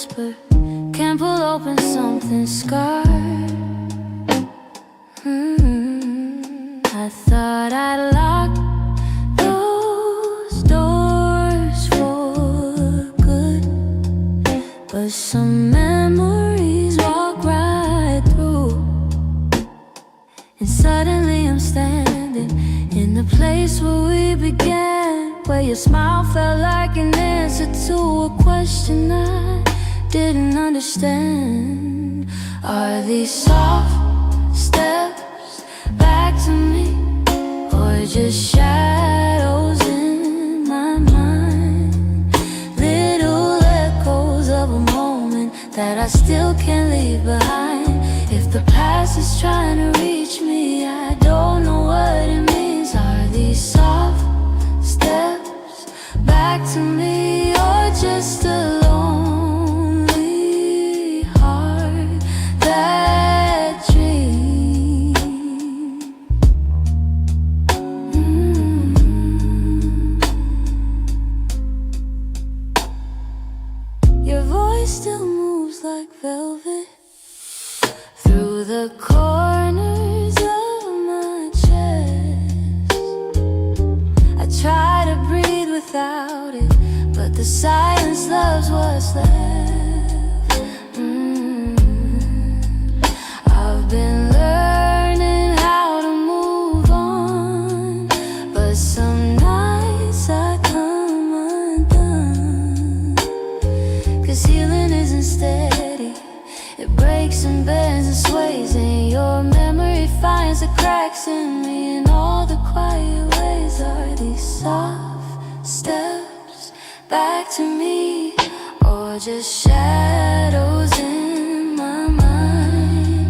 whisper can pull open something scarred. I thought I'd lock those doors for good, but some memories walk right through. And suddenly I'm standing in the place where we began, where your smile felt like an answer to a question I didn't understand. Are these soft steps back to me, or just shadows in my mind? Little echoes of a moment that I still can't leave behind. If the past is trying to reach me, I don't know what it means. Are these soft steps back to me, or just a lonely heart that dreams? Your voice still moves like velvet through the corners of my chest. I try to breathe without it, but the silence loves what's left. I've been learning how to move on, but some nights I come undone. 'Cause healing isn't steady, it breaks and bends and sways, and your memory finds the cracks in me in all the quiet ways. Are these soft steps back to me, or just shadows in my mind?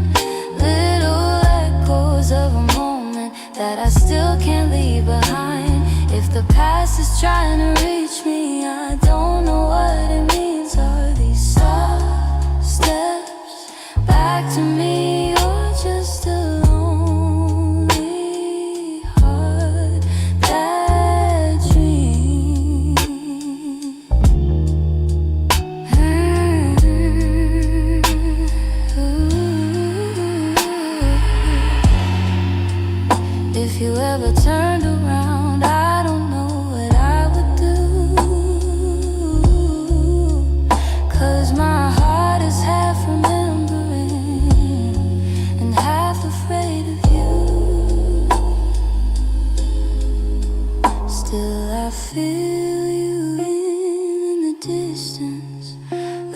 Little echoes of a moment that I still can't leave behind. If the past is trying to reach me, I don't know what it means. Are these soft steps back to me, or just a lonely heart that dreams? If you ever turned around, I don't know what I would do. 'Cause my heart is half remembering and half afraid of you. Still I feel you in the distance,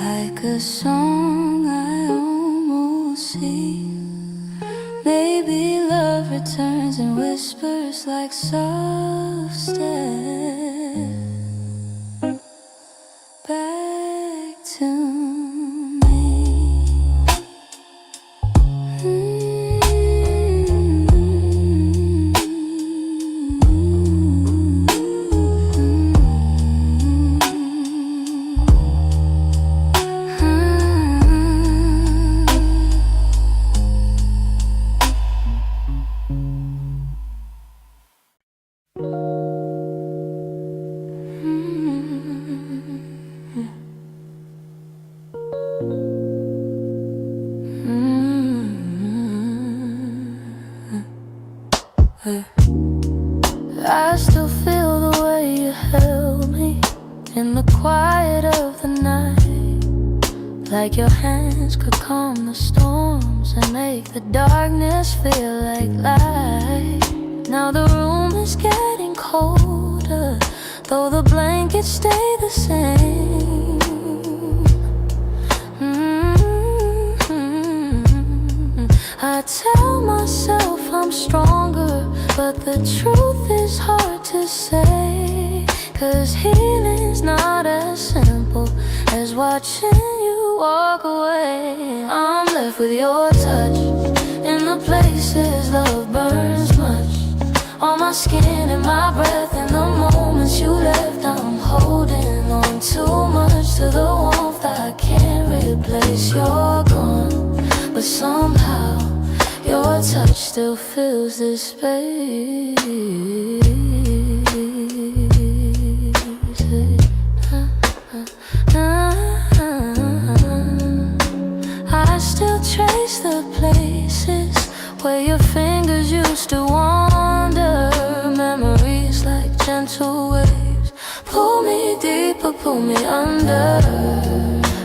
like a song I almost sing. Maybe love returns and whispers like soft steps back to me. I still feel the way you held me in the quiet of the night, like your hands could calm the storms and make the darkness feel like light. Now the room is getting colder, though the blankets stay the same. I tell myself I'm stronger, but the truth is hard to say. 'Cause healing's not as simple as watching you walk away. I'm left with your touch in the places love burns much, on my skin and my breath. In the moments you left, I'm holding on too much to the warmth I can't replace. You're gone, but somehow your touch still fills this space. deeper, pull me under.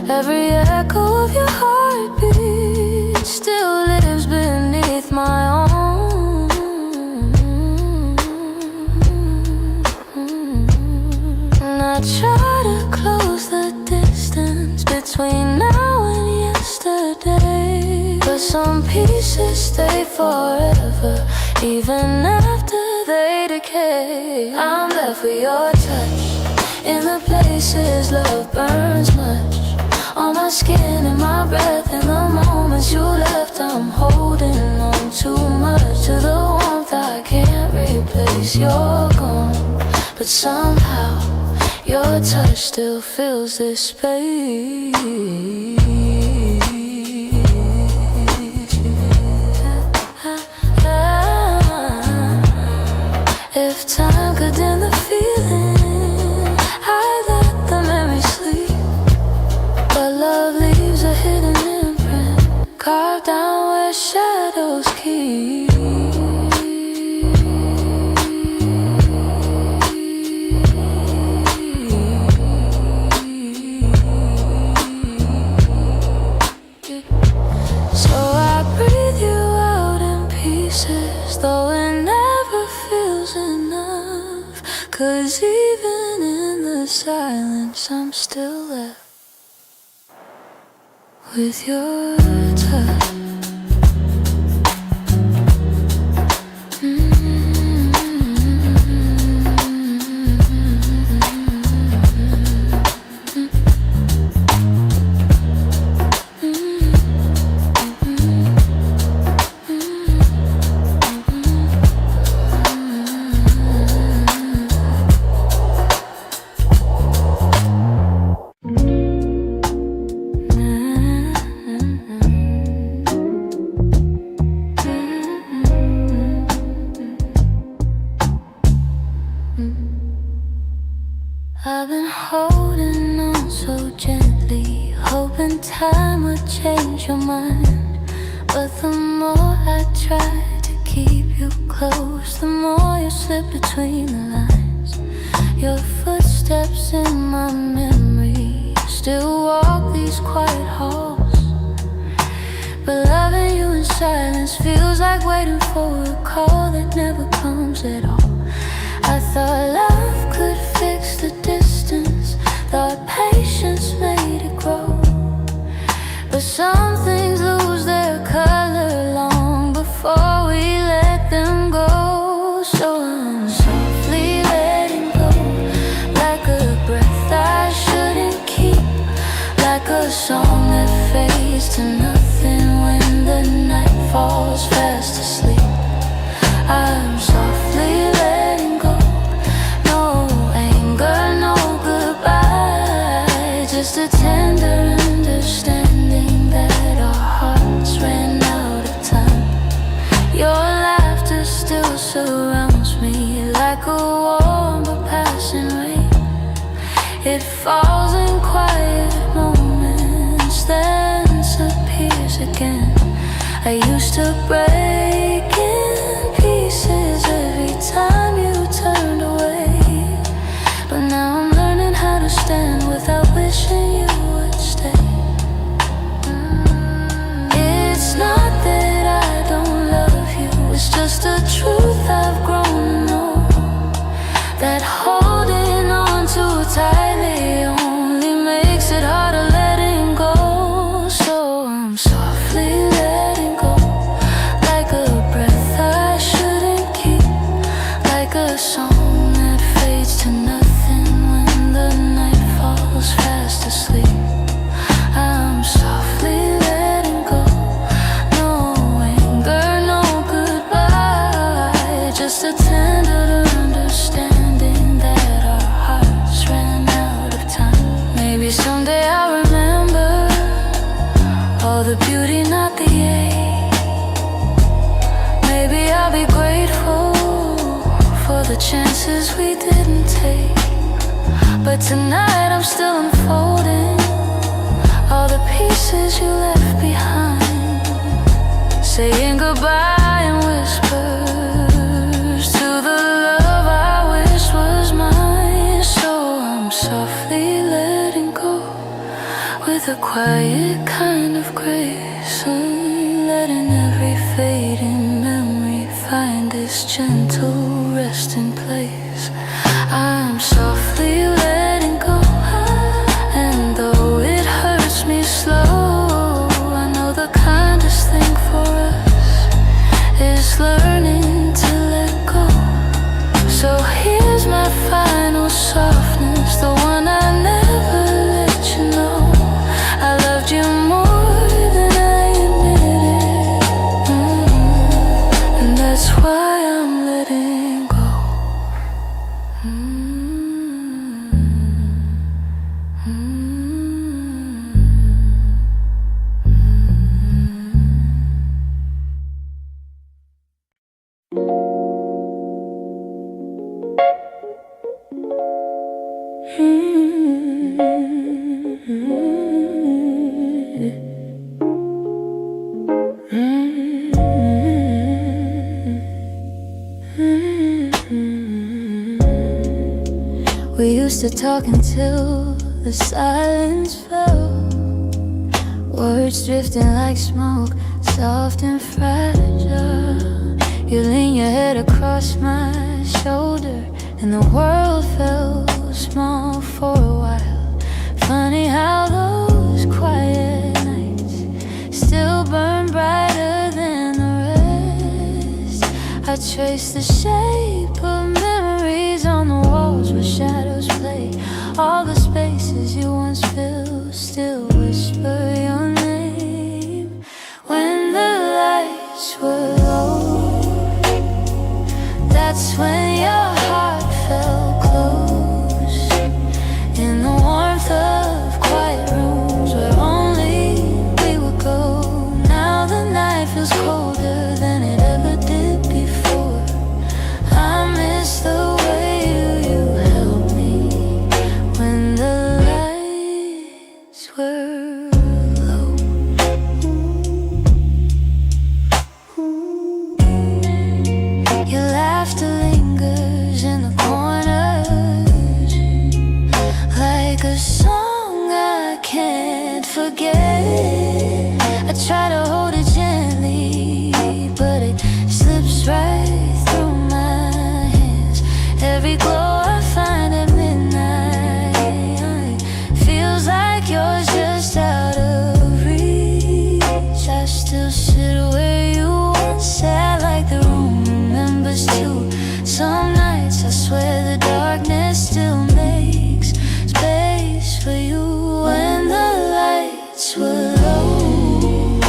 Every echo of your heartbeat still lives beneath my own. And I try to close the distance between now and yesterday, but some pieces stay forever, even after they decay. I'm left with your touch in the places love burns much, on my skin and my breath. In the moments you left, I'm holding on too much to the warmth I can't replace. You're gone, but somehow your touch still fills this space. If time could dim the feeling, I'd let the memory sleep. But love leaves a hidden imprint, carved down where shadows keep. So I breathe you out in pieces, though it never feels enough. 'Cause even in the silence I'm still left with your touch. I've been holding on so gently, hoping time would change your mind. But the more I try to keep you close, the more you slip between the lines. Your footsteps in my memory still walk these quiet halls. But loving you in silence feels like waiting for a call that never comes at all. I thought love could fix the distance, thought patience made it grow. But some things lose their color long before we let them go. So I'm softly letting go, like a breath I shouldn't keep, like a song that fades to nothing when the night falls fast asleep. I'm softly letting go, no anger, no goodbye, just a tender understanding that our hearts ran out of time. Your laughter still surrounds me like a warm but passing rain. It falls in quiet moments, then disappears again. I used to break in pieces every time you turned away, but now I'm learning how to stand without wishing you would stay. It's not that I don't love you, it's just a truth I've grown to know, that holding on too tightly only makes it harder letting go. So I'm softly letting go, like a breath I shouldn't keep, like a song that fades to nothing when the night falls fast asleep. I'm softly letting go, no anger, no goodbye, just a tender understanding that our hearts ran out of time. Maybe someday I'll remember all the beauty, not the ache. Maybe I'll be grateful for the chances we didn't take. But tonight I'm still unfolding all the pieces you left behind, saying goodbye in whispers to the love I wish was mine. So I'm soft softly letting go with a quiet kind of grace, letting every fading memory find its gentle resting place. I'm softly letting go, and though it hurts me slow, I know the kindest thing for us is learning to let go. So here's my final softness, the one I never let you know. I loved you more than I admitted, and that's why I'm letting go. We used to talk until the silence fell, words drifting like smoke, soft and fragile. You lean your head across my shoulder, and the world felt small for a while. Funny how those quiet nights still burn brighter than the rest. I trace the shape of memories on the walls where shadows play. All the spaces you once filled still whisper your name. When the lights were low, that's when your heart felt close. In the warmth of quiet rooms where only we would go. Now the night feels colder than it ever did before. I miss the way you held me when the lights were low. Your laughter lingers in the corners like a song I can't forget. I try to hold it gently, but it slips right through my hands. Every glow I find at midnight feels like yours just out of reach. I still sit where you once sat, like the room remembers too. Some nights I swear the darkness still makes space for you. When the lights were low,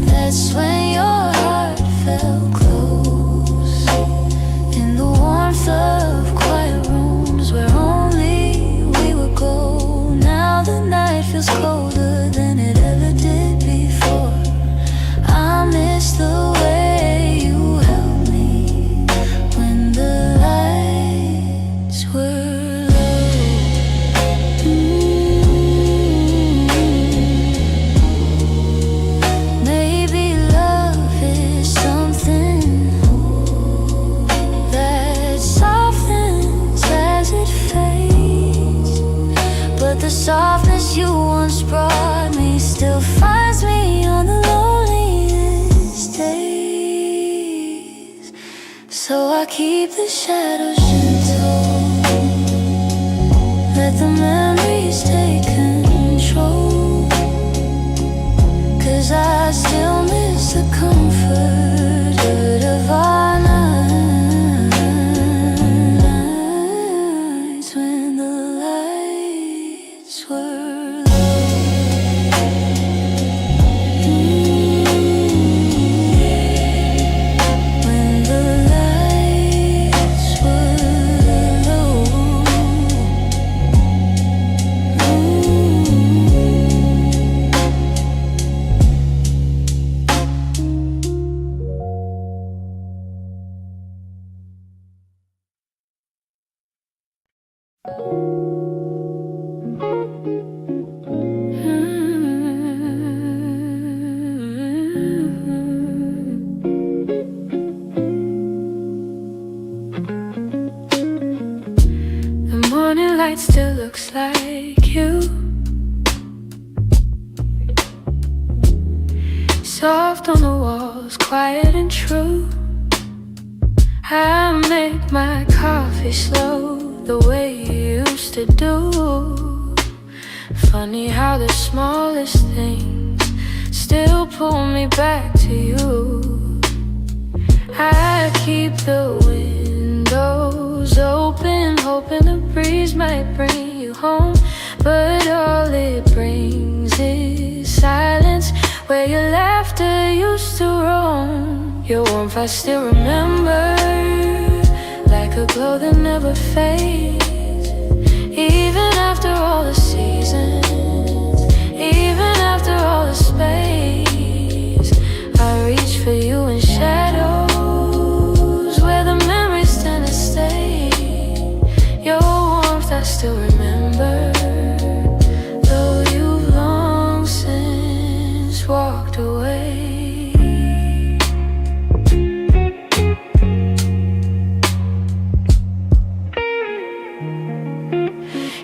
that's when your heart felt close. In the warmth of quiet rooms where only we would go. Now the night feels colder than it ever did before. I miss the way you held me when the lights were low. Maybe love is something that softens as it fades, but the softness you once brought me still finds me on the loneliest days. So I keep the shadows gentle, let the memories take control, 'cause I still miss the comfort of our nights when the lights were low. When the lights were low. looks like you. Soft on the walls, quiet and true. I make my coffee slow, the way you used to do. Funny how the smallest things still pull me back to you. I keep the windows open, hoping the breeze might bring you home. But all it brings is silence, where your laughter used to roam. Your warmth I still remember, like a glow that never fades. Even after all the seasons, even after all the space, I reach for you in shadows, where the memories tend to stay. Your warmth I still remember, though you've long since walked away.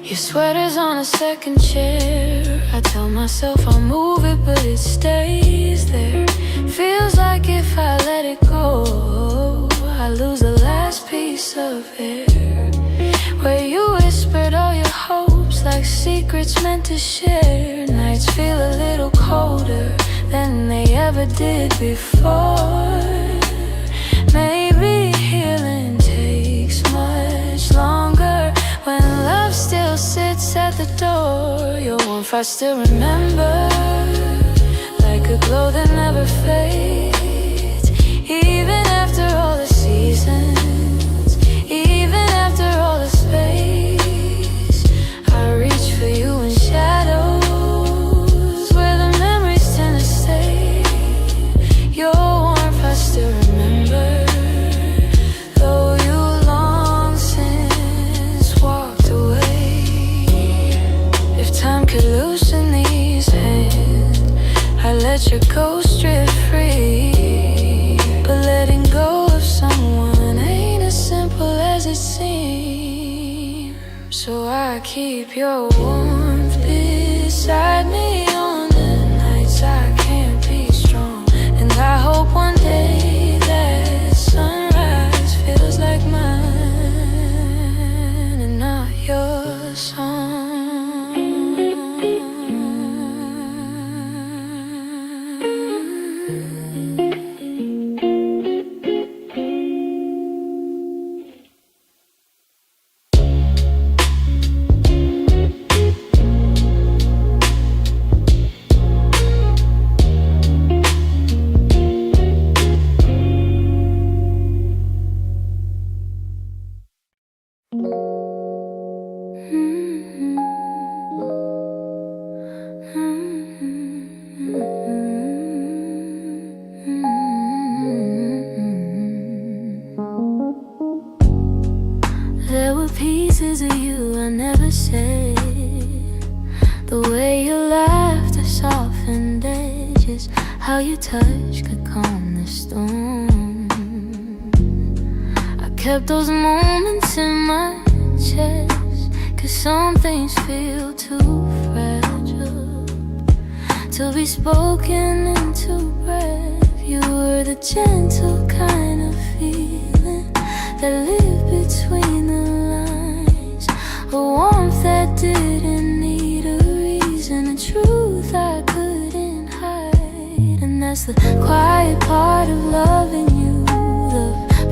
Your sweater's on a second chair. I tell myself I'll move it, but it stays there. Feels like if I let it go, I lose the last piece of air. Where you whispered all your hopes, like secrets meant to share. Nights feel a little colder than they ever did before. Maybe healing takes much longer when love still sits at the door. Your warmth I still remember, like a glow that never fades. Even after all the seasons, even after all the space, I reach for you in shadows, where the memories tend to stay. Your warmth I still remember, though you long since walked away. If time could loosen these hands, I let your ghost drift free. But letting go of someone ain't as simple as it seems. So I keep your warmth beside me on the nights I can't be strong. And I hope one day that sunrise feels like mine and not your song. There were pieces of you I never said. The way you laughed, the softened edges, how your touch could calm the storm. I kept those moments in my chest, 'cause some things feel too fragile to be spoken into breath. You were the gentle kind of feeling that lived between the lines, a warmth that didn't need a reason, a truth I couldn't hide. And that's the quiet part of loving you, the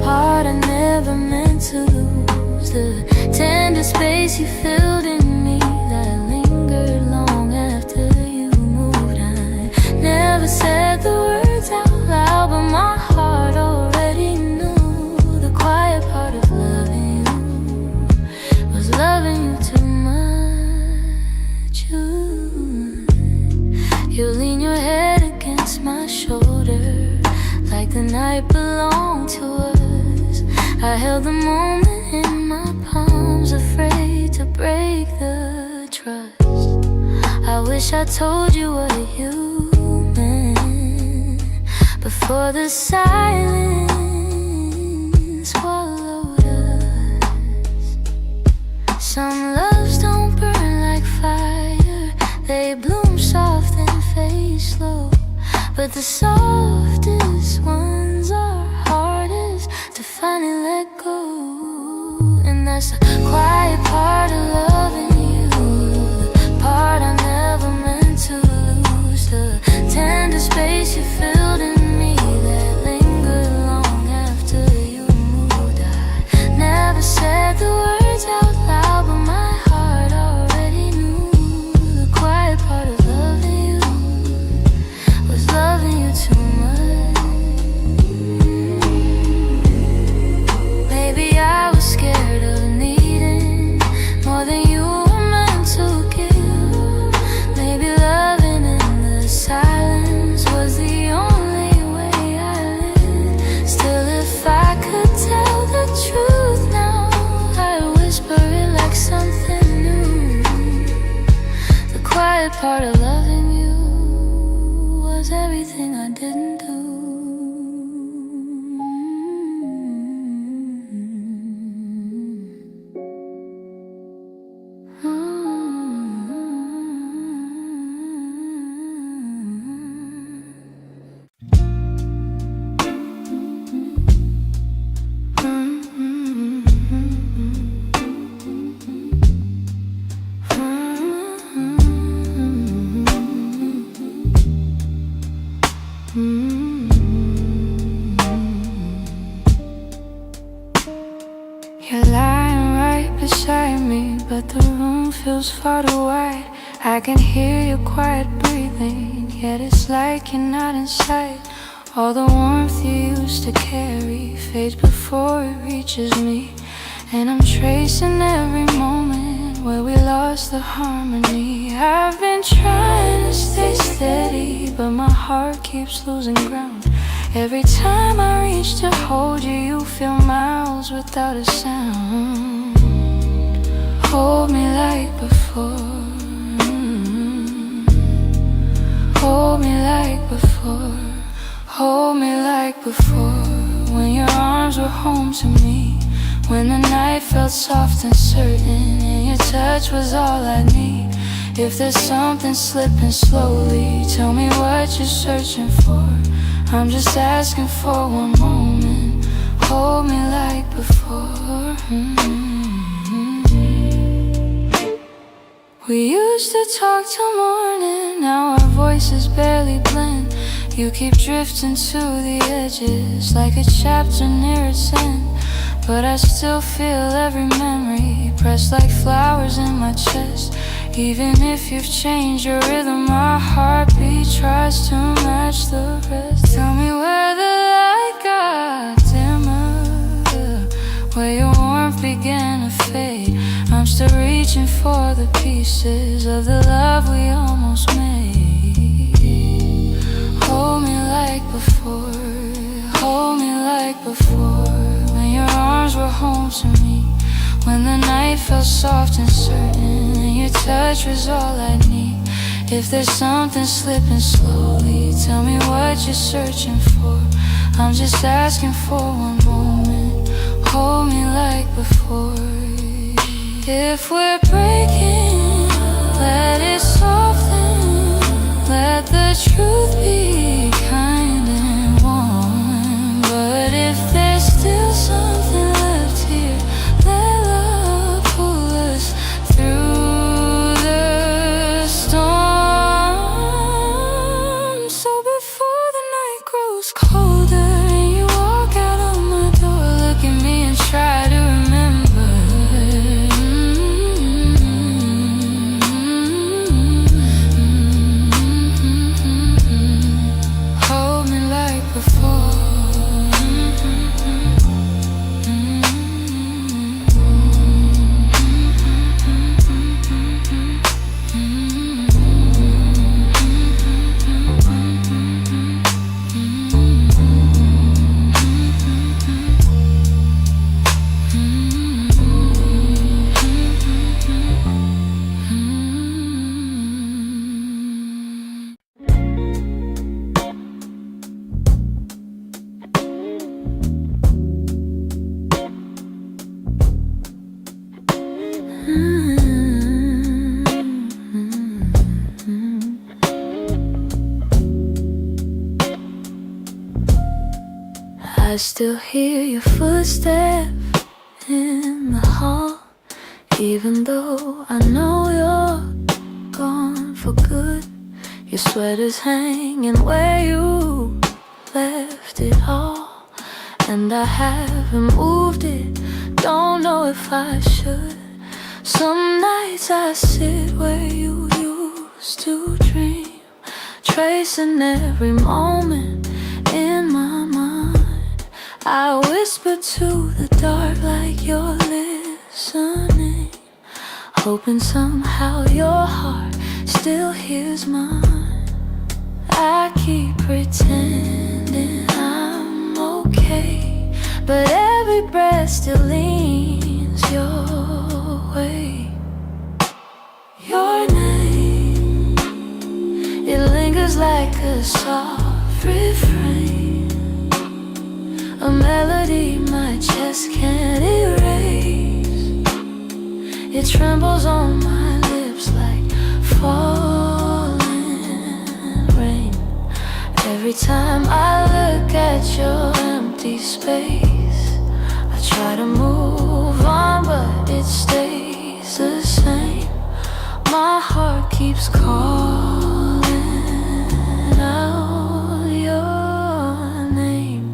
part I never meant to lose, the tender space you filled in me that lingered long after you moved. I never said the words out loud, but my heart already knew. The quiet part of loving you was loving you too much. You lean your head against my shoulder, like the night belonged to us. I held the moment in my palms, afraid to break the trust. I wish I told you what you meant before the silence swallowed us. Some loves don't burn me slow, but the softest ones are hardest to finally let go. And that's the quiet part of loving you, the part I never meant to lose, the tender space you filled in me that lingered long after you moved. I never said the words out loud, but my heart already knew. The quiet part of loving you was loving you too much. Maybe I was scared of needing more than you were meant to give. Maybe loving in the silence was the only way I lived. Still, if I could tell the truth now, I'd whisper it like something new. The quiet part of loving you was everything I didn't do. You're lying right beside me, but the room feels far too wide. I can hear your quiet breathing, yet it's like you're not in sight. All the warmth you used to carry fades before it reaches me, and I'm tracing every moment where we lost the harmony. I've been trying to stay steady, but my heart keeps losing ground. Every time I reach to hold you, you feel miles without a sound. Hold me like before, hold me like before, hold me like before. When your arms were home to me, when the night felt soft and certain, and your touch was all I need. If there's something slipping slowly, tell me what you're searching for. I'm just asking for one moment. Hold me like before. We used to talk till morning, now our voices barely blend. You keep drifting to the edges like a chapter near its end, but I still feel every memory pressed like flowers in my chest. Even if you've changed your rhythm, my heartbeat tries to match the rest. Tell me where the light got dimmer, where your warmth began to fade. I'm still reaching for the pieces of the love we almost made. Hold me like before, hold me like before. When your arms were home to me, when the night felt soft and certain, and your touch was all I need. If there's something slipping slowly, tell me what you're searching for. I'm just asking for one moment. Hold me like before. If we're breaking, let it soften. Let the truth be kind and warm. But if there's still something left here, let love pull us through the storm. So before the night grows colder and you walk out of my door, look at me and try to remember. I still hear your footsteps in the hall, even though I know you're gone for good. Your sweater's hanging where you left it all, and I haven't moved it, don't know if I should. Some nights I sit where you used to dream, tracing every moment in my mind. I whisper to the dark like you're listening, hoping somehow your heart still hears mine. I keep pretending I'm okay, but every breath still leans your way. Your name, it lingers like a soft refrain, a melody my chest can't erase. It trembles on my lips like falling rain. Every time I look at your empty space, I try to move on, but it stays the same. My heart keeps calling out your name.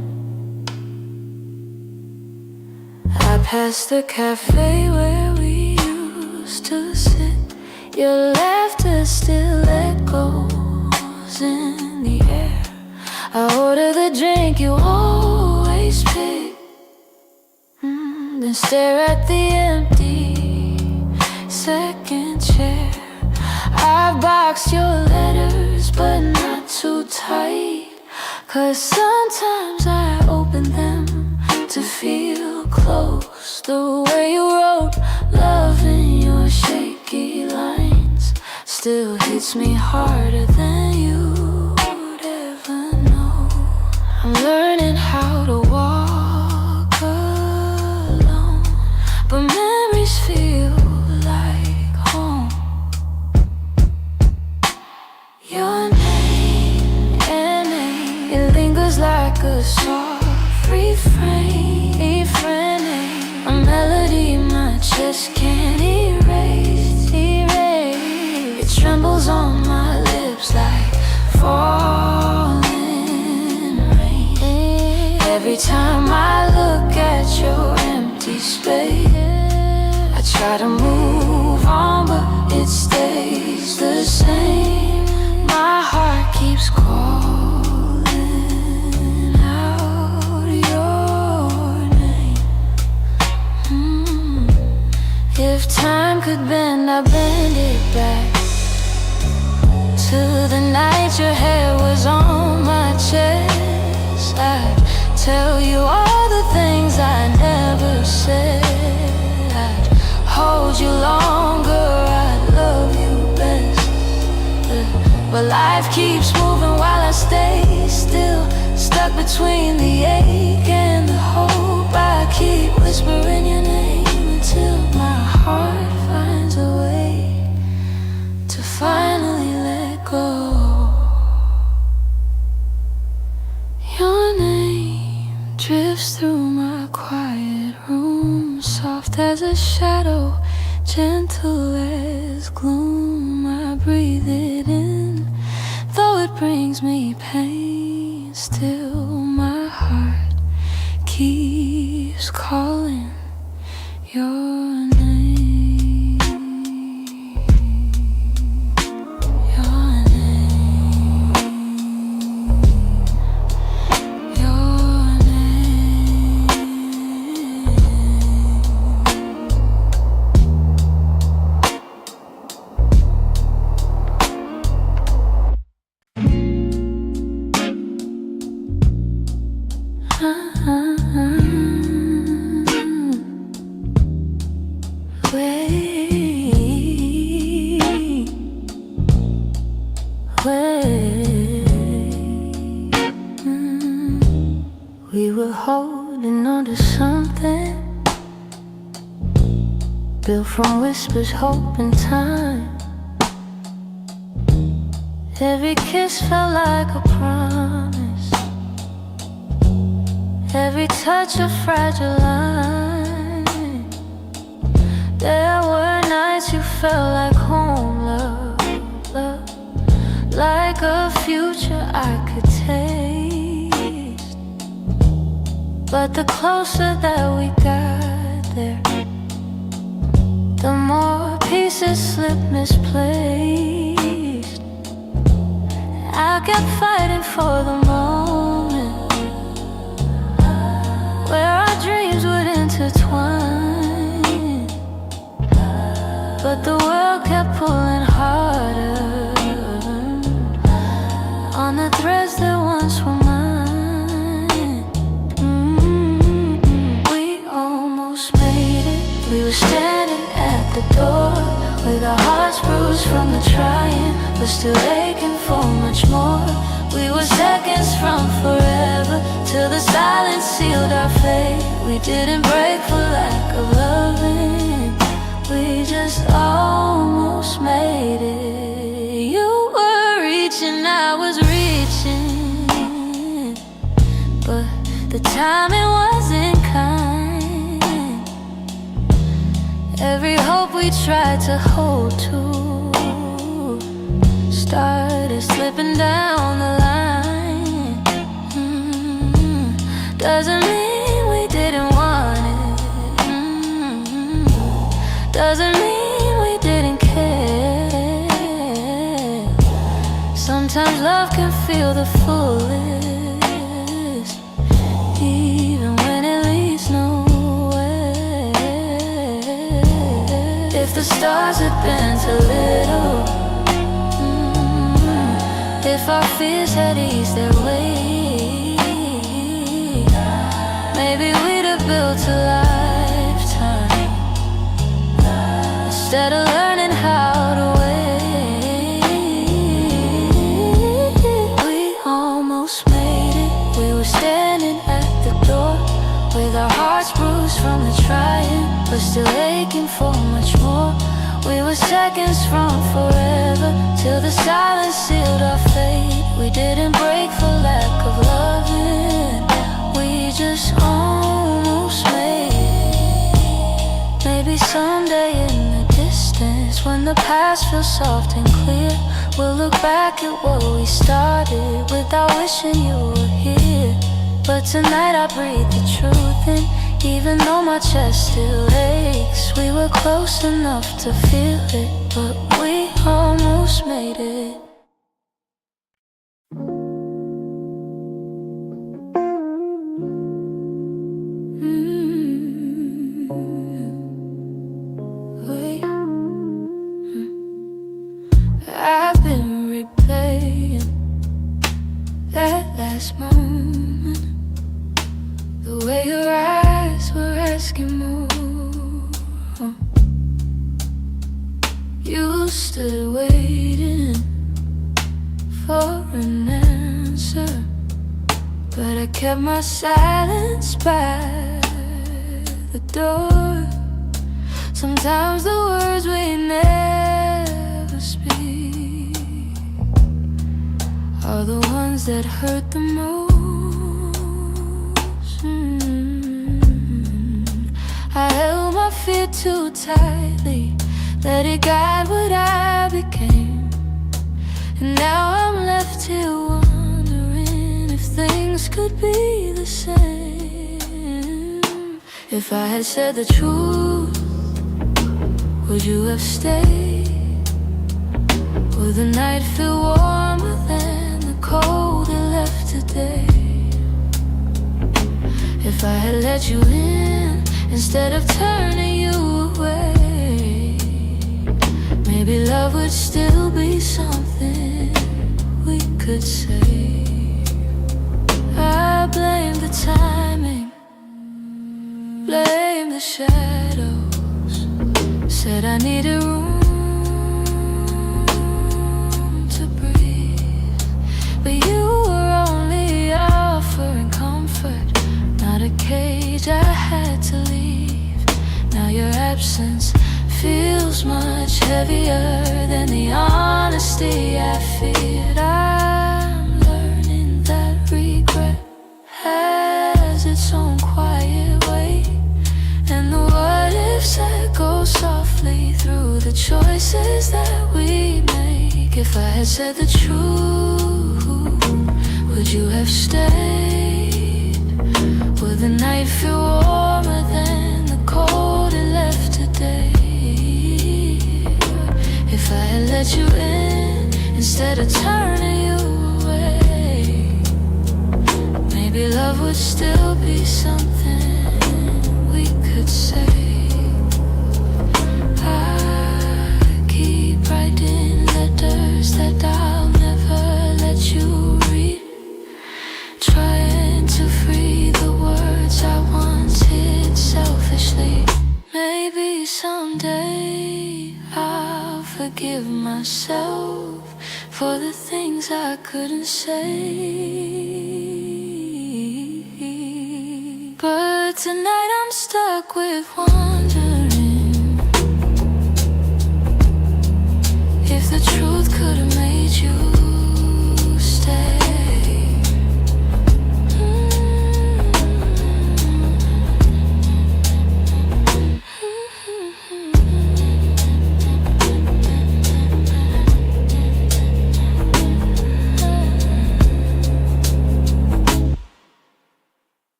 I pass the cafe where we used to sit. Your laughter still echoes in the air. I order the drink you always pick, then stare at the empty second chair. I've boxed your letters, but not too tight, 'cause sometimes I open them to feel close. The way you wrote love in your shaky lines still hits me harder than you'd ever know. I'm learning how to walk alone, but memories feel like home. Your name, it lingers like a soft refrain, a melody my chest can't erase. It trembles on my lips like falling rain. Every time I look at your empty space, I try to move on, but it stays the same. My heart keeps calling out your name. If time could bend, I'd bend it back to the night your hair was on my chest. I'd tell you all the things I never said. I'd hold you longer, I'd love you best. But life keeps moving while I stay still, stuck between the ache and the hope. I keep whispering your name until my heart finds a way to finally let go. Your name drifts through my quiet room, soft as a shadow, gentle as gloom. I breathe it in, though it brings me pain. Still my heart keeps calling your name. Your name. Your name. We were holding on to something built from whispers, hope, and time. Every kiss felt like a promise, every touch a fragile line. There were nights you felt like home, love, love, like a future I could taste. But the closer that we got there, the more pieces slip misplaced. I kept fighting for the moment where our dreams would intertwine, but the world kept pulling harder on the threads that once were mine. We almost made it. We were standing at the door with our hearts bruised from the trying, but still aching for much more. We were seconds from forever, till the silence sealed our fate. We didn't break for lack of loving, we just almost made it. You were reaching, I was reaching, but the timing wasn't kind. Every hope we tried to hold to started slipping down the line. Doesn't mean we didn't want it. Doesn't mean we didn't care. Sometimes love can feel the fullest, even when it leads nowhere. If the stars had bent a little, if our fears had eased their way, maybe we'd have built a lifetime instead of learning how to wait. We almost made it. We were standing at the door with our hearts bruised from the trying, but still aching for much more. We were seconds from forever, till the silence sealed our fate. We didn't break for lack of loving, we just almost made it. Maybe someday in the distance, when the past feels soft and clear, we'll look back at what we started without wishing you were here. But tonight I breathe the truth in, even though my chest still aches. We were close enough to feel it, but we almost made it. I've been replaying that last moment, the way your eyes were asking more. You stood waiting for an answer, but I kept my silence by the door. Sometimes the words we never speak are the ones that hurt the most. I held my fear too tightly, let it guide what I became. And now I'm left here wondering if things could be the same. If I had said the truth, would you have stayed? Would the night feel warmer than the cold it left today? If I had let you in instead of turning you away, maybe love would still be something we could say. I blame the timing, blame the shadows, said I needed room to breathe, but you were only offering comfort, not a cage I had to leave. Now your absence feels much heavier than the honesty I feared. I'm learning that regret has its choices that we make. If I had said the truth, would you have stayed? Would the night feel warmer than the cold it left today? If I had let you in instead of turning you away, maybe love would still be something we could say. Writing letters that I'll never let you read, trying to free the words I wanted selfishly. Maybe someday I'll forgive myself for the things I couldn't say. But tonight I'm stuck with wondering if the truth could have made you stay.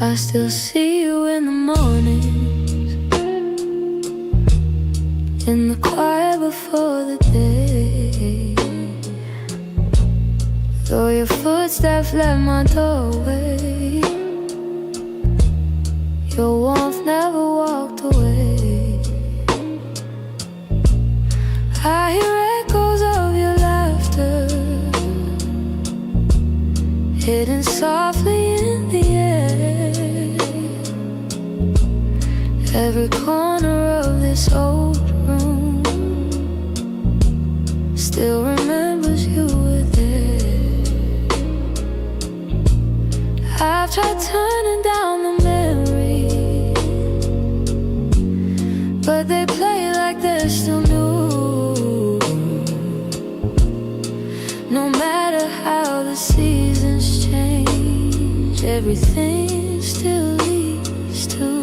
I still see you in the mornings, in the quiet before the day. Though your footsteps left my doorway, your warmth never walked away. I hear echoes of your laughter, hidden softly in the air. Every corner of this old room still remembers you were there. I've tried turning down the memories, but they play like they're still new. No matter how the seasons change, everything still leads to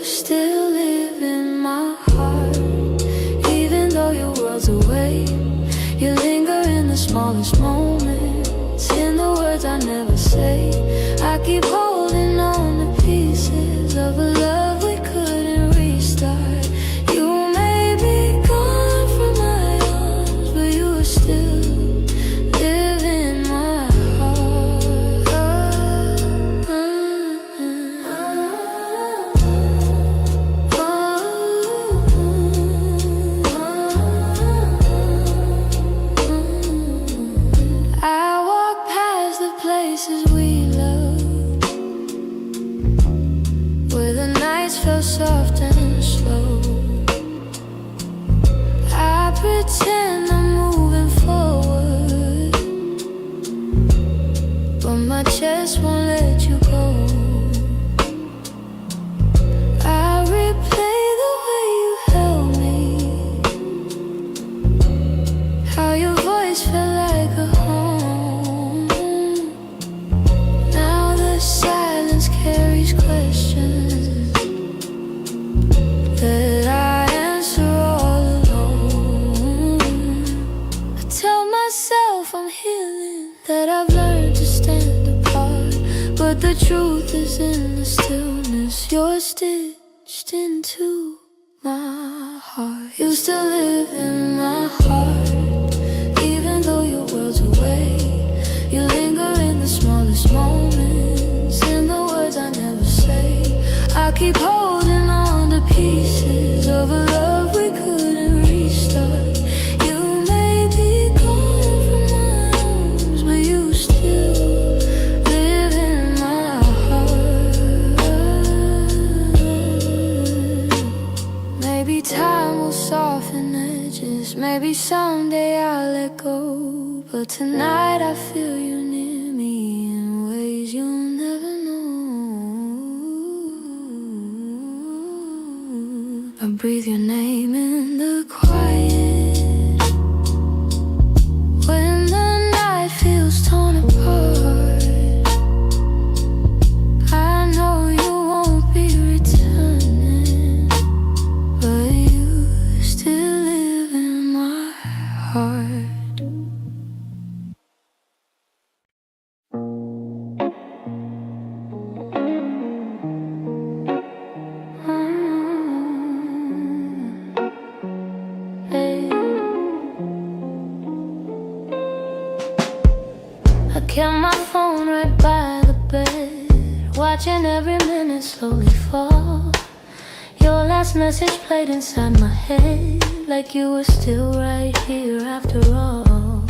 still live in my heart. Even though your world's away, you linger in the smallest moments, in the words I never say. I keep holding on to pieces of a love we couldn't restart. You may be gone from my arms, but you are still live in my heart. I walk past the places we loved, where the nights felt soft and slow. I pretend I'm moving forward, but my chest won't let you go. I replay the way you held me, how your voice felt like a home. Now the silence carries questions that I answer all alone. I tell myself I'm healing, that I've learned to stand apart, but the truth is in the stillness. You're stitched into my heart. You still live in my heart, even though your world's away. You linger in the smallest moments, in the words I never say. I keep holding on to pieces of a love we couldn't restart. You may be gone from my arms, but you still live in my heart. Maybe time will soften edges, maybe someday I'll let go, but tonight I feel you near me in ways you'll never know. I breathe your name in the quiet, I kept my phone right by the bed, watching every minute slowly fall. Your last message played inside my head, like you were still right here after all.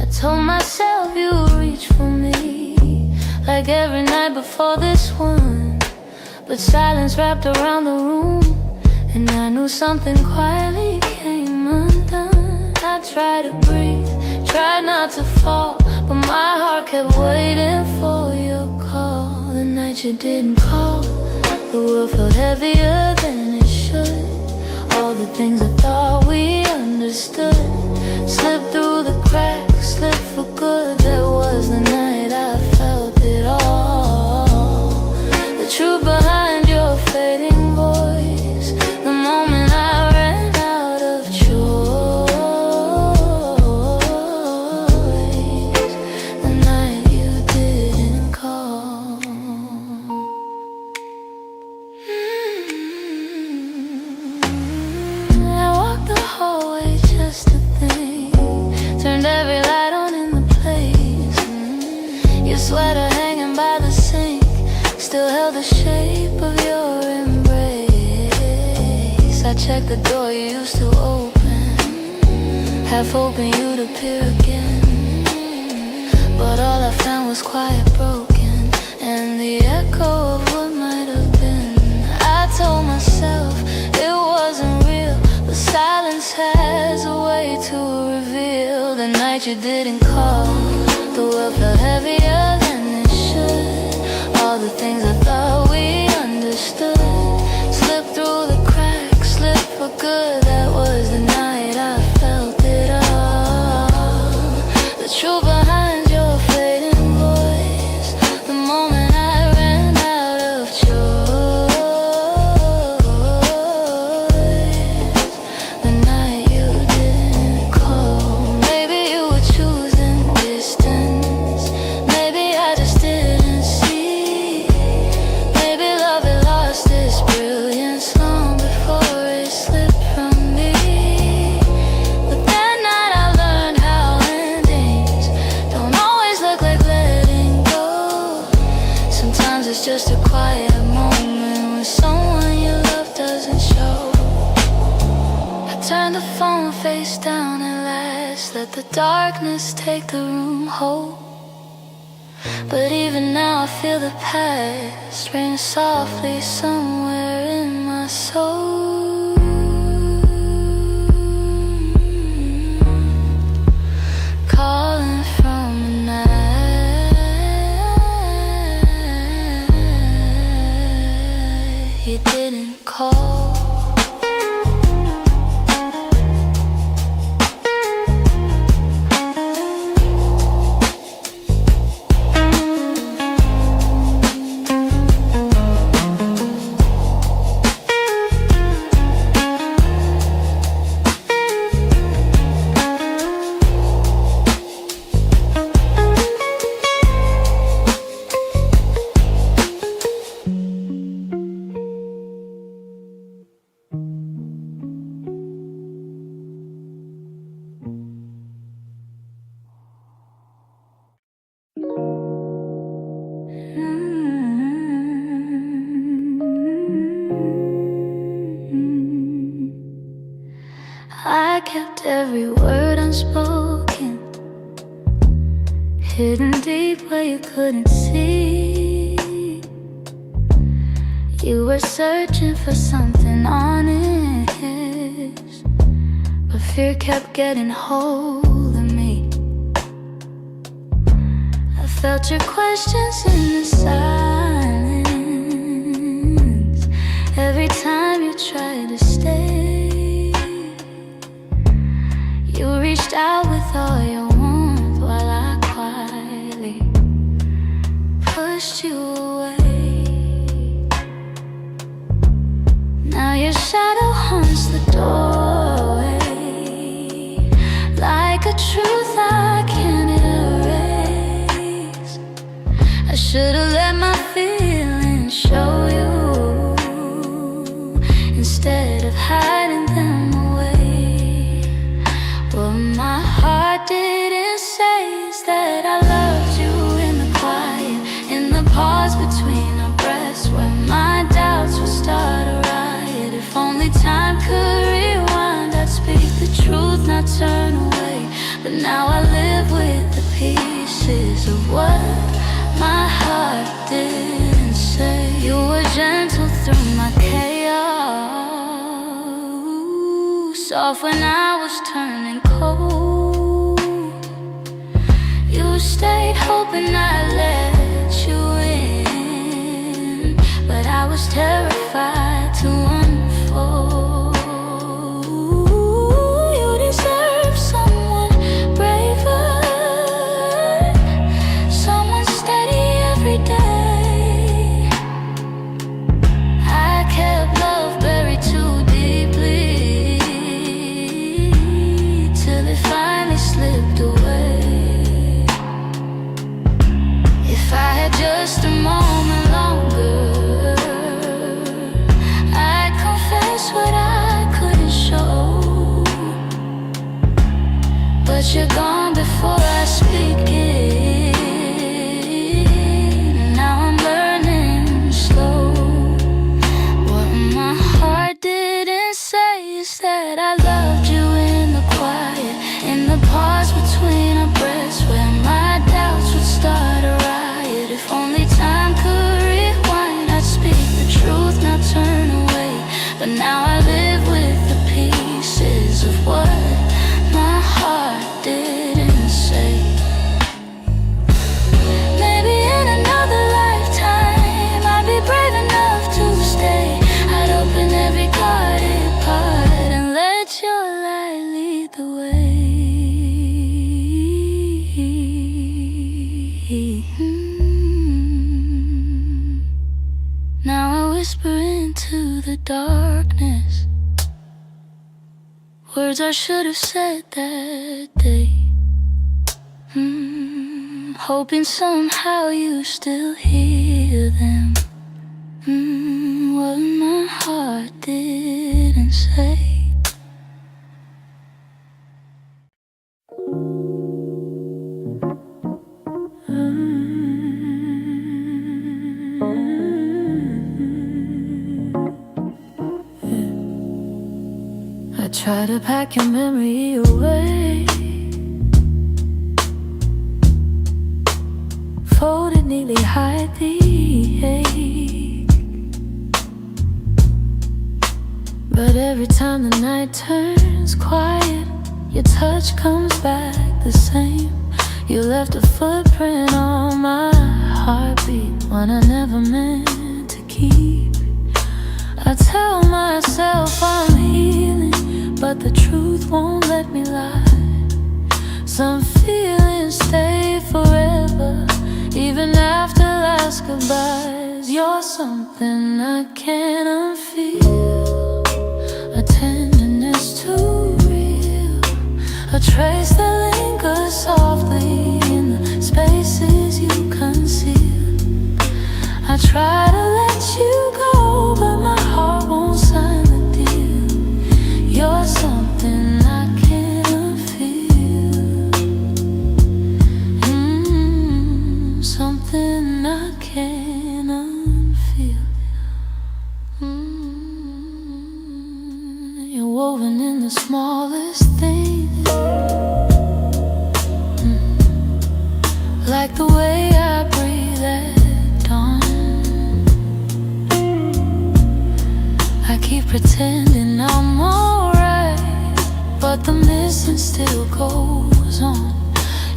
I told myself you would reach for me, like every night before this one. But silence wrapped around the room, and I knew something quietly came undone. I tried to breathe, tried not to fall, but my heart kept waiting for your call. The night you didn't call, the world felt heavier than it should. All the things I thought we understood slipped through the cracks, slipped for good. That was the night I felt it all. The truth behind your fading voice, the moment I ran out of choice, the night you didn't call. I walked the hallway just to think, turned every light on in the place. Your sweater hanging by the sink still held the shape of your embrace. I checked the door you used to open, half hoping you'd appear again, but all I found was quiet, broken, and the echo of what might have been. I told myself it wasn't real, but silence has a way to reveal. The night you didn't call, the world felt heavier than it should. All the things I thought we understood slipped through the cracks, slipped for good. That was the night I felt it all. The truth behind your fading voice, the moment I ran out of choice, the night you didn't call. Maybe you were choosing distance, maybe I just didn't see. Maybe love had lost its brilliance long before it slipped from me. But that night I learned how endings don't always look like letting go. Sometimes it's just a quiet moment when someone you love doesn't show. I turned the phone face down at last, let the darkness take the room whole. But even now I feel the past ring softly somewhere in my soul, calling from the night you didn't call. I kept every word unspoken, hidden deep where you couldn't see. You were searching for something honest, but fear kept getting hold of me. I felt your questions in the silence every time you tried to stay. You reached out with all your warmth while I quietly pushed you away. Now your shadow haunts the doorway, like a truth I can't erase. I should've let my feelings show you instead of hiding them away. What my heart didn't say is that I now I live with the pieces of what my heart didn't say. You were gentle through my chaos, soft when I was turning cold. You stayed hoping I'd let you in, but I was terrified to unfold. You deserve someone braver, someone steady every day. I kept love buried too deeply till it finally slipped away. If I had just a moment longer, I'd confess what I couldn't show. But you're gone before I speak it. Now I'm learning slow. What my heart didn't say is that I loved you in the quiet, in the pause between our breaths, where my doubts would start a riot. If only time could rewind, I'd speak the truth, not turn away. But now I live with the pieces of what my heart didn't say. Maybe in another lifetime I'd be brave enough to stay. I'd open every guarded part and let your light lead the way. Now I whisper into the darkness words I should have said that day. Hoping somehow you still hear them. What my heart didn't say. I try to pack your memory away, fold it neatly, hide the ache. But every time the night turns quiet, your touch comes back the same. You left a footprint on my heartbeat, one I never meant to keep. I tell myself I'm healing, but the truth won't let me lie. Some feelings stay forever, even after last goodbyes. You're something I can't unfeel, a tenderness too real, a trace that lingers softly in the spaces you conceal. I try to let you go, but my heart won't sign the deal. You're something I can't unfeel, something I can't unfeel. You're woven in the smallest things, like the way I breathe at dawn. I keep pretending I'm alright, but the missing still goes on.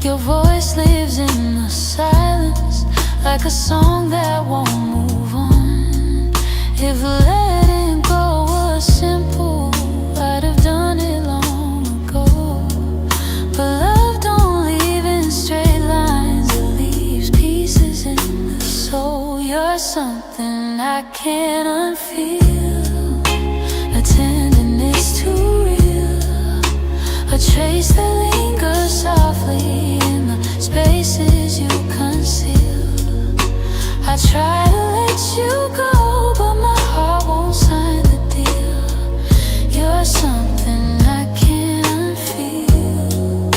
Your voice lives in the silence, like a song that won't move on. If letting go was simple, I'd have done it long ago. But love don't leave in straight lines, it leaves pieces in the soul. You're something I can't unfeel, a tenderness too real, a trace that lingers softly in the spaces you conceal. I try to let you go, but my heart won't sign the deal. You're something I can't unfeel,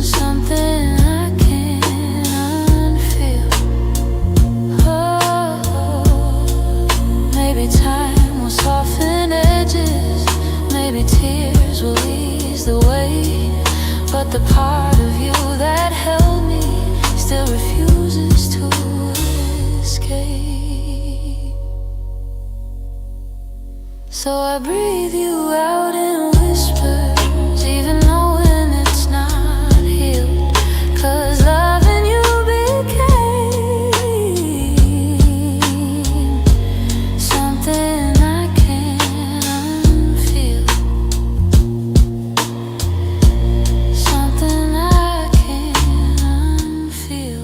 something I can't unfeel. Oh, maybe time will soften edges, maybe tears but the part of you that held me still refuses to escape. So I breathe you out in whispers, even knowing it's not healed, 'cause loving you became something I can't unfeel, something I can't unfeel.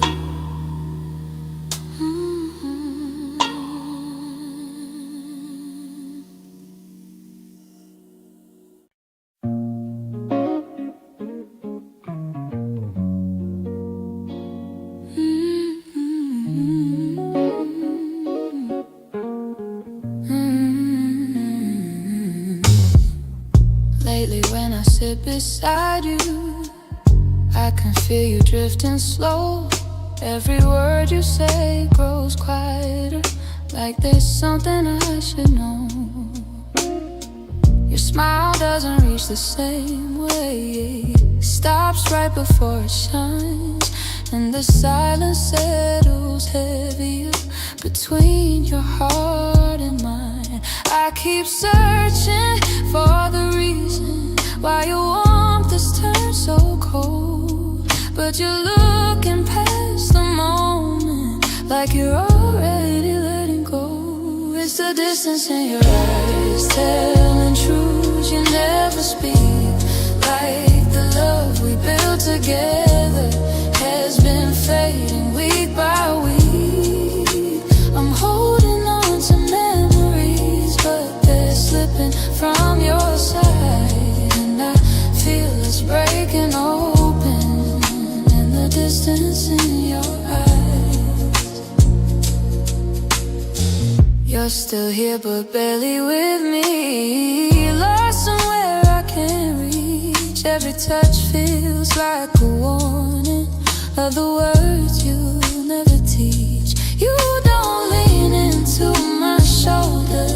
Lately when I sit beside you, I can feel you drifting slow. Every word you say grows quieter, like there's something I should know. Your smile doesn't reach the same way, stops right before it shines, and the silence settles heavier between your heart and mine. I keep searching for the reason why your warmth has turned so cold, but you're looking past the moment like you're already letting go. It's the distance in your eyes telling truths you never speak, like the love we built together has been fading week by week. I'm holding on to memories, but they're slipping from your side, and I feel us breaking open in the distance in your eyes. You're still here but barely with me, lost somewhere I can't reach. Every touch feels like a warning of the words you'll never teach. You don't lean into my shoulder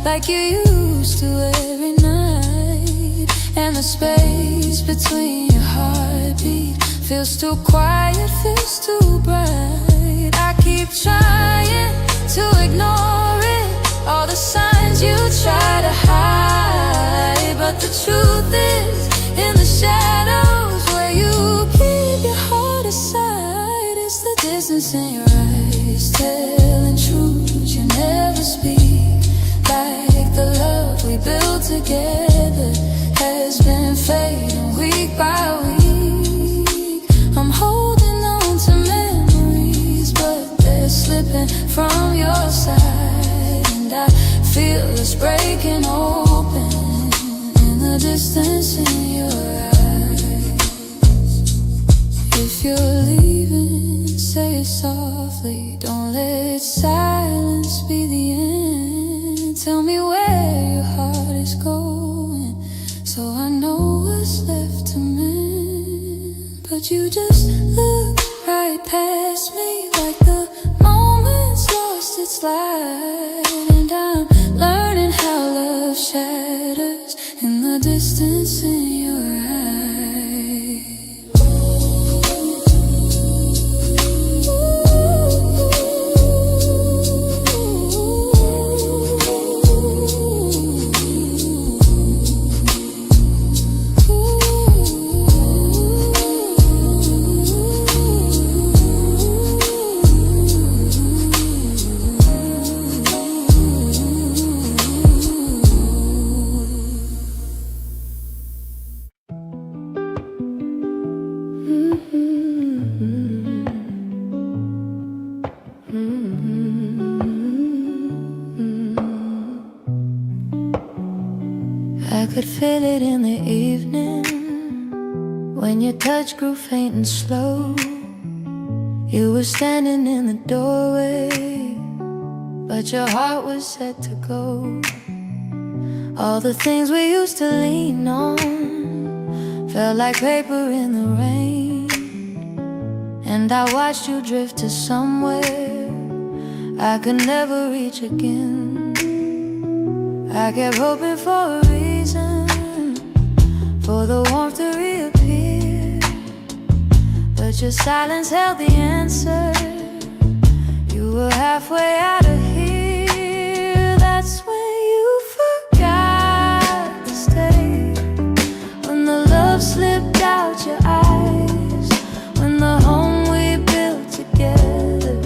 like you used to every night, and the space between your heartbeat feels too quiet, feels too bright. I keep trying to ignore it, all the signs you try to hide, but the truth is in the shadows where you keep your heart aside. It's the distance in your eyes telling truths you never speak, like the love we built together has been fading week by week. I'm holding on to memories, but they're slipping from your side, and I feel us breaking open in the distance in your eyes. If you're leaving, say it softly, don't let silence be the end. Tell me where your heart is going, so I know what's left to mend. But you just look right past me like the moment's lost its light, and I'm learning how love shatters in the distance in your eyes. I could feel it in the evening when your touch grew faint and slow. You were standing in the doorway, but your heart was set to go. All the things we used to lean on felt like paper in the rain, and I watched you drift to somewhere I could never reach again. I kept hoping for a reason, for the warmth to reappear, but your silence held the answer. You were halfway out of here. That's when you forgot to stay. When the love slipped out your eyes, when the home we built together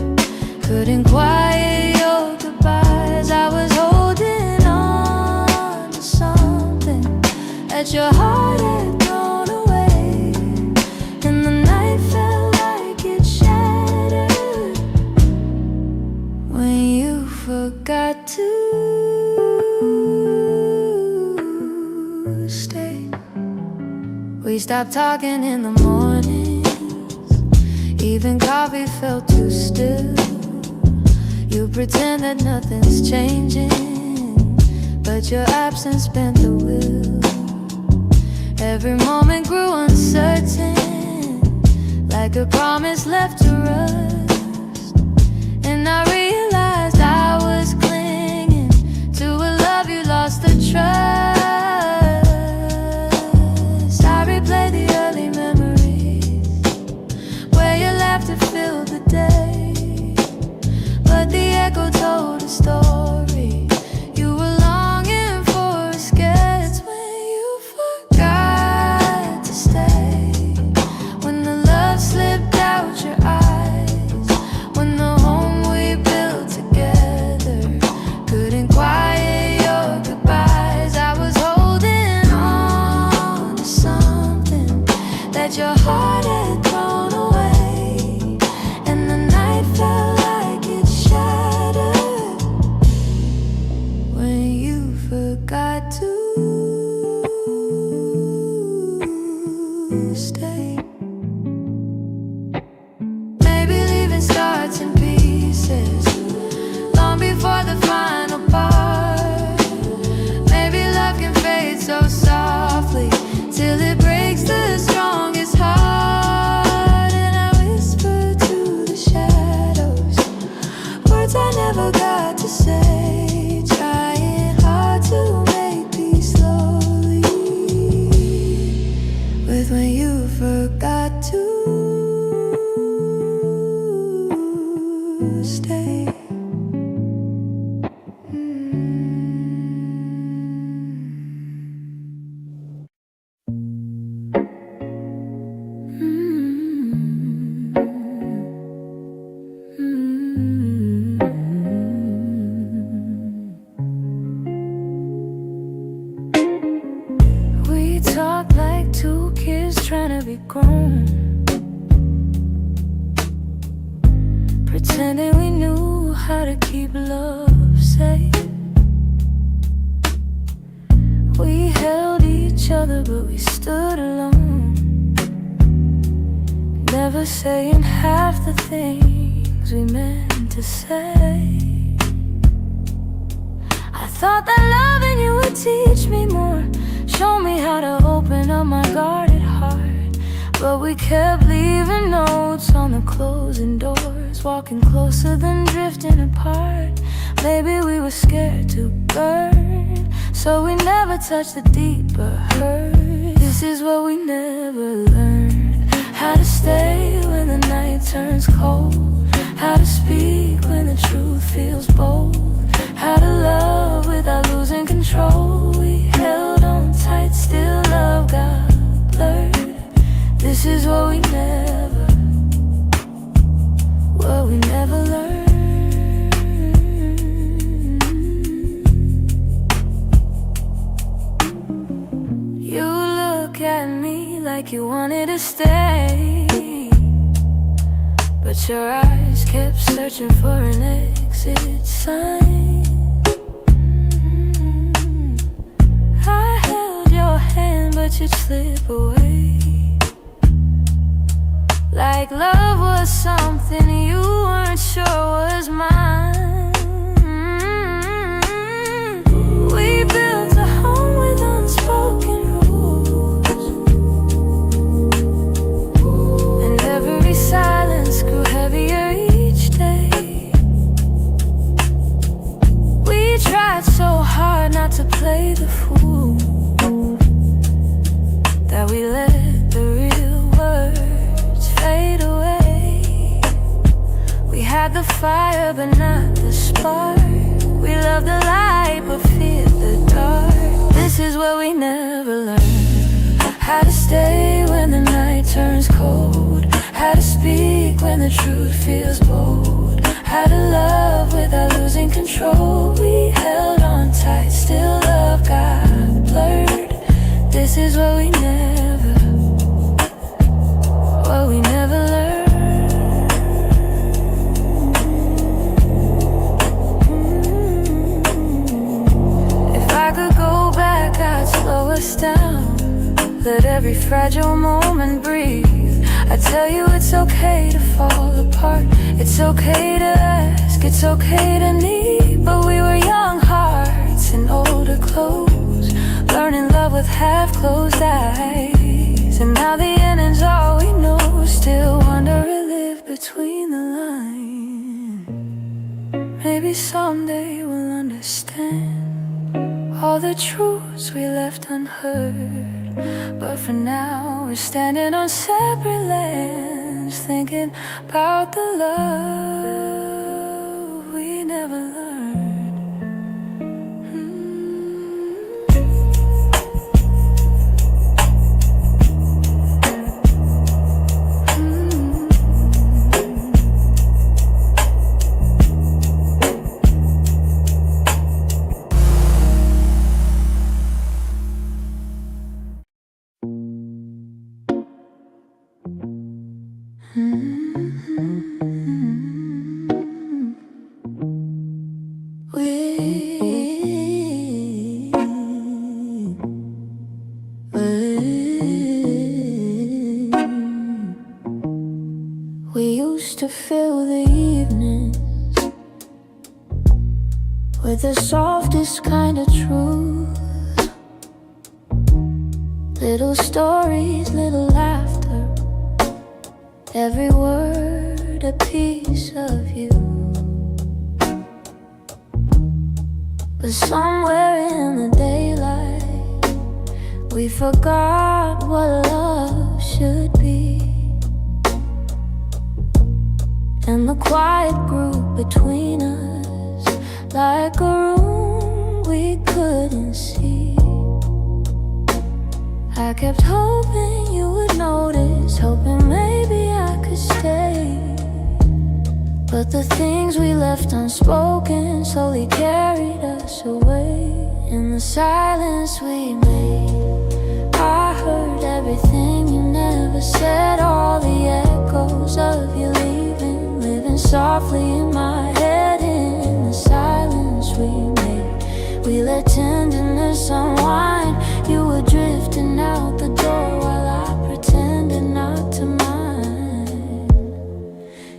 couldn't quiet your goodbyes. I was holding on to something that your heart had thrown away, and the night felt like it shattered when you forgot to stay. We stopped talking in the mornings, even coffee felt too still. You pretend that nothing's changing, but your absence bent the wheel. Every moment grew uncertain, like a promise left to rust. And I realized I was clinging to a love you lost the trust. I replay the early memories where your laughter filled the day, but the echo told a story you were longing for. Escapes when you forgot to stay. When the love slipped out your eyes, when the home we built together couldn't quiet your goodbyes. I was holding on to something that your heart had thrown away, and the night felt like it shattered when you forgot to stay. Maybe leaving starts in pieces long before the final part. Maybe love can fade so softly till it breaks the strongest heart. And I whisper to the shadows words I never got to say, trying hard to make peace slowly with when you forgot to stay. We talk like two kids trying to be grown, pretending we knew how to keep love safe. We held each other, but we stood alone, never saying half the things we meant to say. I thought that loving you would teach me more, show me how to open up my guarded heart, but we kept leaving notes on the closing doors, walking closer than drifting apart. Maybe we were scared to burn, so we never touched the deeper hurt. This is what we never learned: how to stay when the night turns cold, how to speak when the truth feels bold, how to love without losing control. We held on tight, still love got blurred. This is what we never learned. You look at me like you wanted to stay, but your eyes kept searching for an exit sign. I held your hand, but you'd slip away, like love was something you weren't sure was mine. We built a home with unspoken rules, and every silence grew heavier each day. We tried so hard not to play the fool, that we let the real words fade away. fire but not the spark. We love the light but fear the dark. This is what we never learned. How to stay when the night turns cold. How to speak when the truth feels bold. How to love without losing control. We held on tight, still love got blurred. This is what we never learned. If I could go back, I'd slow us down. Let every fragile moment breathe. I tell you it's okay to fall apart. It's okay to ask, it's okay to need. But we were young hearts in older clothes, learning love with half-closed eyes. And now the ending's all we know. Still wonder or live between the lines. Maybe someday we'll understand all the truths we left unheard. But for now we're standing on separate lands, thinking about the love we never learned. We used to fill the evenings with the softest kind of truth. Little stories, little laughter, every word a piece of you. But somewhere in the daylight, we forgot what love should be. And the quiet grew between us like a room we couldn't see. I kept hoping you would notice, hoping maybe I could stay. But the things we left unspoken slowly carried us away. In the silence we made, I heard everything you never said. All the echoes of you leaving, living softly in my head. In the silence we made, we let tenderness unwind. You were drifting out the door while I pretended not to mind.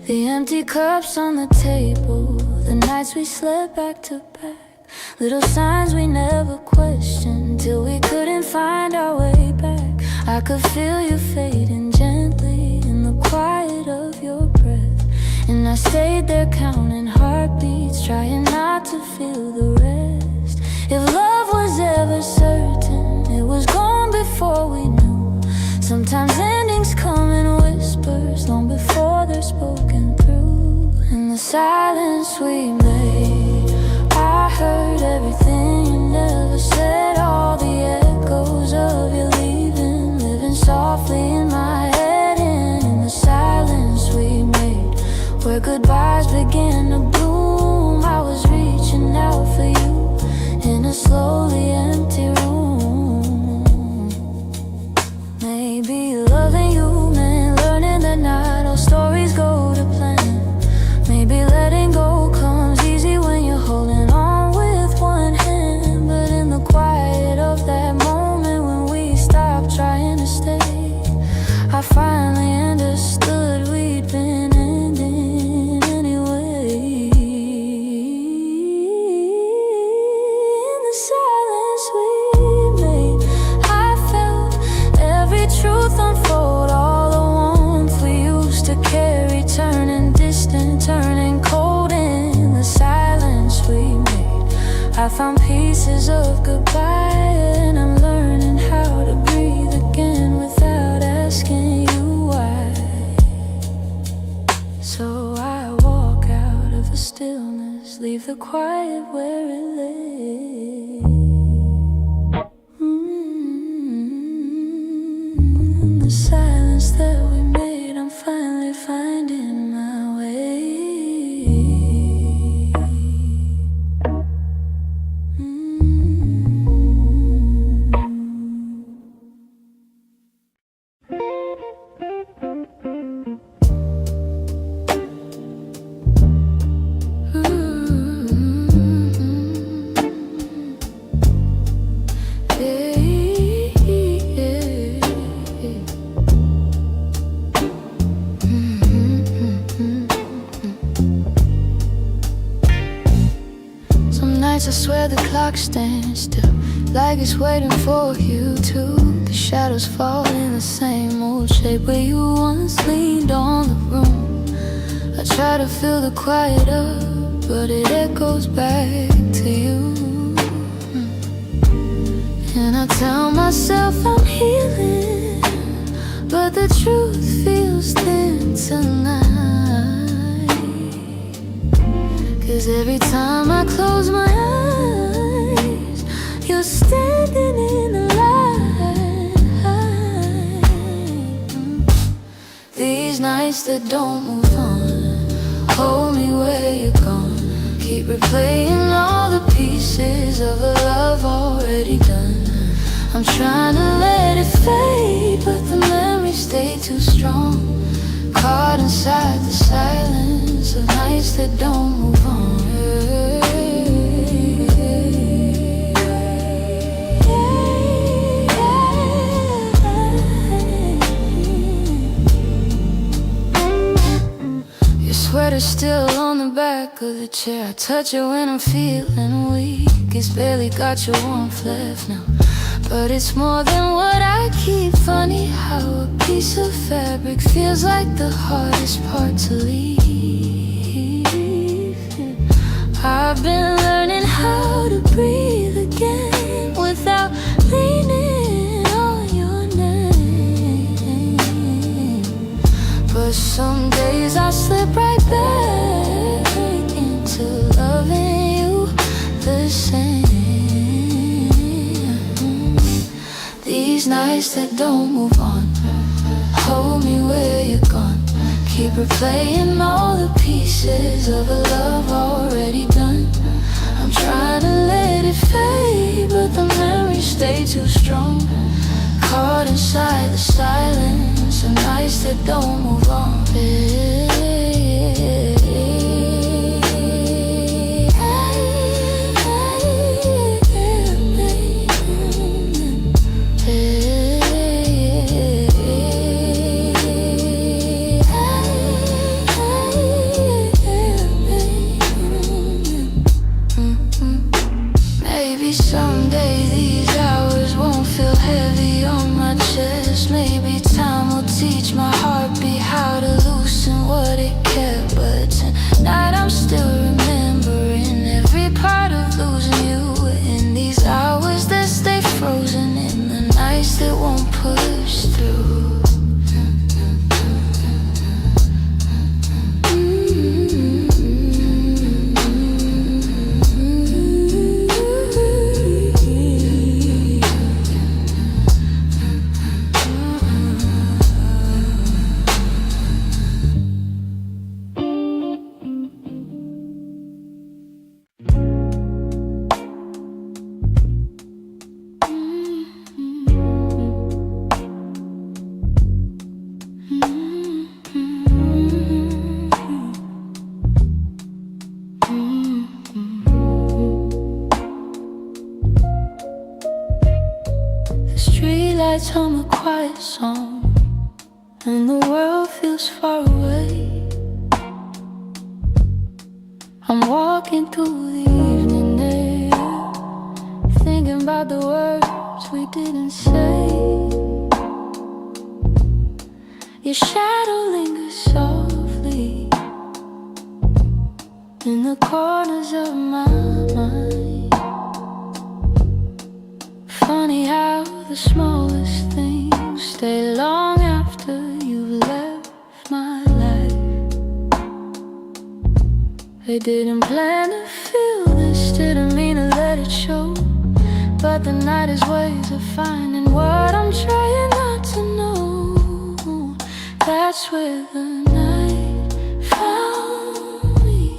The empty cups on the table, the nights we slept back to back, little signs we never questioned till we couldn't find our way back. I could feel you fading gently in the quiet of your breath, and I stayed there counting heartbeats, trying not to feel the rest. If love was ever certain, it was gone before we knew. Sometimes endings come in whispers long before they're spoken through. In the silence we made, I heard everything you never said. All the echoes of you leaving, living softly in my head. And in the silence we made, where goodbyes began to bloom, I was reaching out for you in a slowly empty room. Maybe loving you meant learning that not all stories go to plan. Maybe letting go comes easy when you're holding on with one hand. But in the quiet of that moment when we stopped trying to stay, I finally understood we'd been ending anyway. In the silence we made, I felt every truth unfold. All the warmth we used to carry turning distant, turning cold. In the silence we made, I found pieces of goodbye, and I'm learning how to breathe again without asking you why. So I walk out the quiet where it lay. The silence that we made, I'm finally finding my way. I swear the clock stands still, like it's waiting for you too. The shadows fall in the same old shape where you once leaned on the room. I try to fill the quiet up, but it echoes back to you. And I tell myself I'm healing, but the truth feels thin tonight. 'Cause every time I close my eyes, you're standing in the light. These nights that don't move on, hold me where you're gone. Keep replaying all the pieces of a love already done. I'm trying to let it fade, but the memories stay too strong. Caught inside the silence of nights that don't move on. Your sweater's still on the back of the chair. I touch it when I'm feeling weak. It's barely got your warmth left now, but it's more than what I keep. Funny how a piece of fabric feels like the hardest part to leave. I've been learning how to breathe again without leaning on your name. But some days I slip right back into loving you the same. These nights that don't move on, hold me where you're gone. Keep replaying all the pieces of a love already done. I'm trying to let it fade, but the memories stay too strong. Caught inside the silence of nights that don't move on. Someday these hours won't feel heavy on my chest. Maybe time will teach my heartbeat how to loosen what it kept. But tonight I'm still remembering every part of losing you. In these hours that stay frozen, in the nights that won't push through. Streetlights hum a quiet song, and the world feels far away. I'm walking through the evening air, thinking about the words we didn't say. Your shadow lingers softly in the corners of my mind. Funny how the smallest things stay long after you've left my life. They didn't plan to feel this, didn't mean to let it show. But the night is ways of finding what I'm trying not to know. That's where the night found me,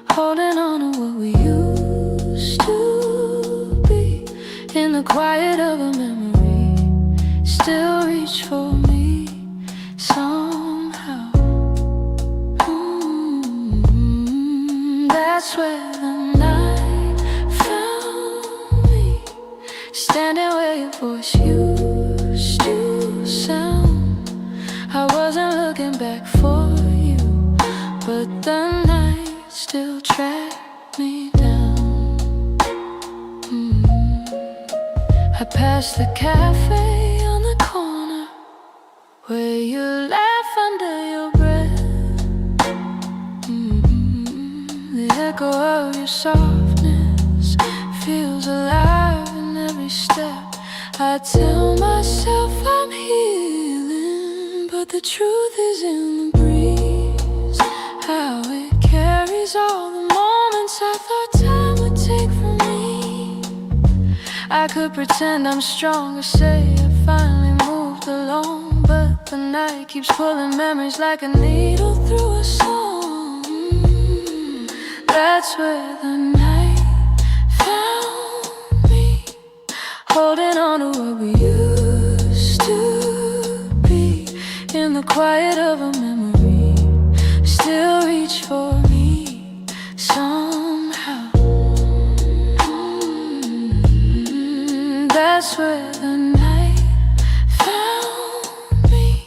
holding on to what we used to be. In the quiet of a memory, still reach for me somehow. That's where the night found me, standing where your voice used to sound. I wasn't looking back for you, but the night still tracked me down. I passed the cafe on the corner where you laugh under your breath. The echo of your softness feels alive in every step. I tell myself I'm healing, but the truth is in the breeze, how it carries all the moments I thought time would take from me. I could pretend I'm strong or say I finally moved along, but the night keeps pulling memories like a needle through a song. That's where the night found me, holding on to what we used to be. In the quiet of a memory, still reach for me somehow. That's where the night found me,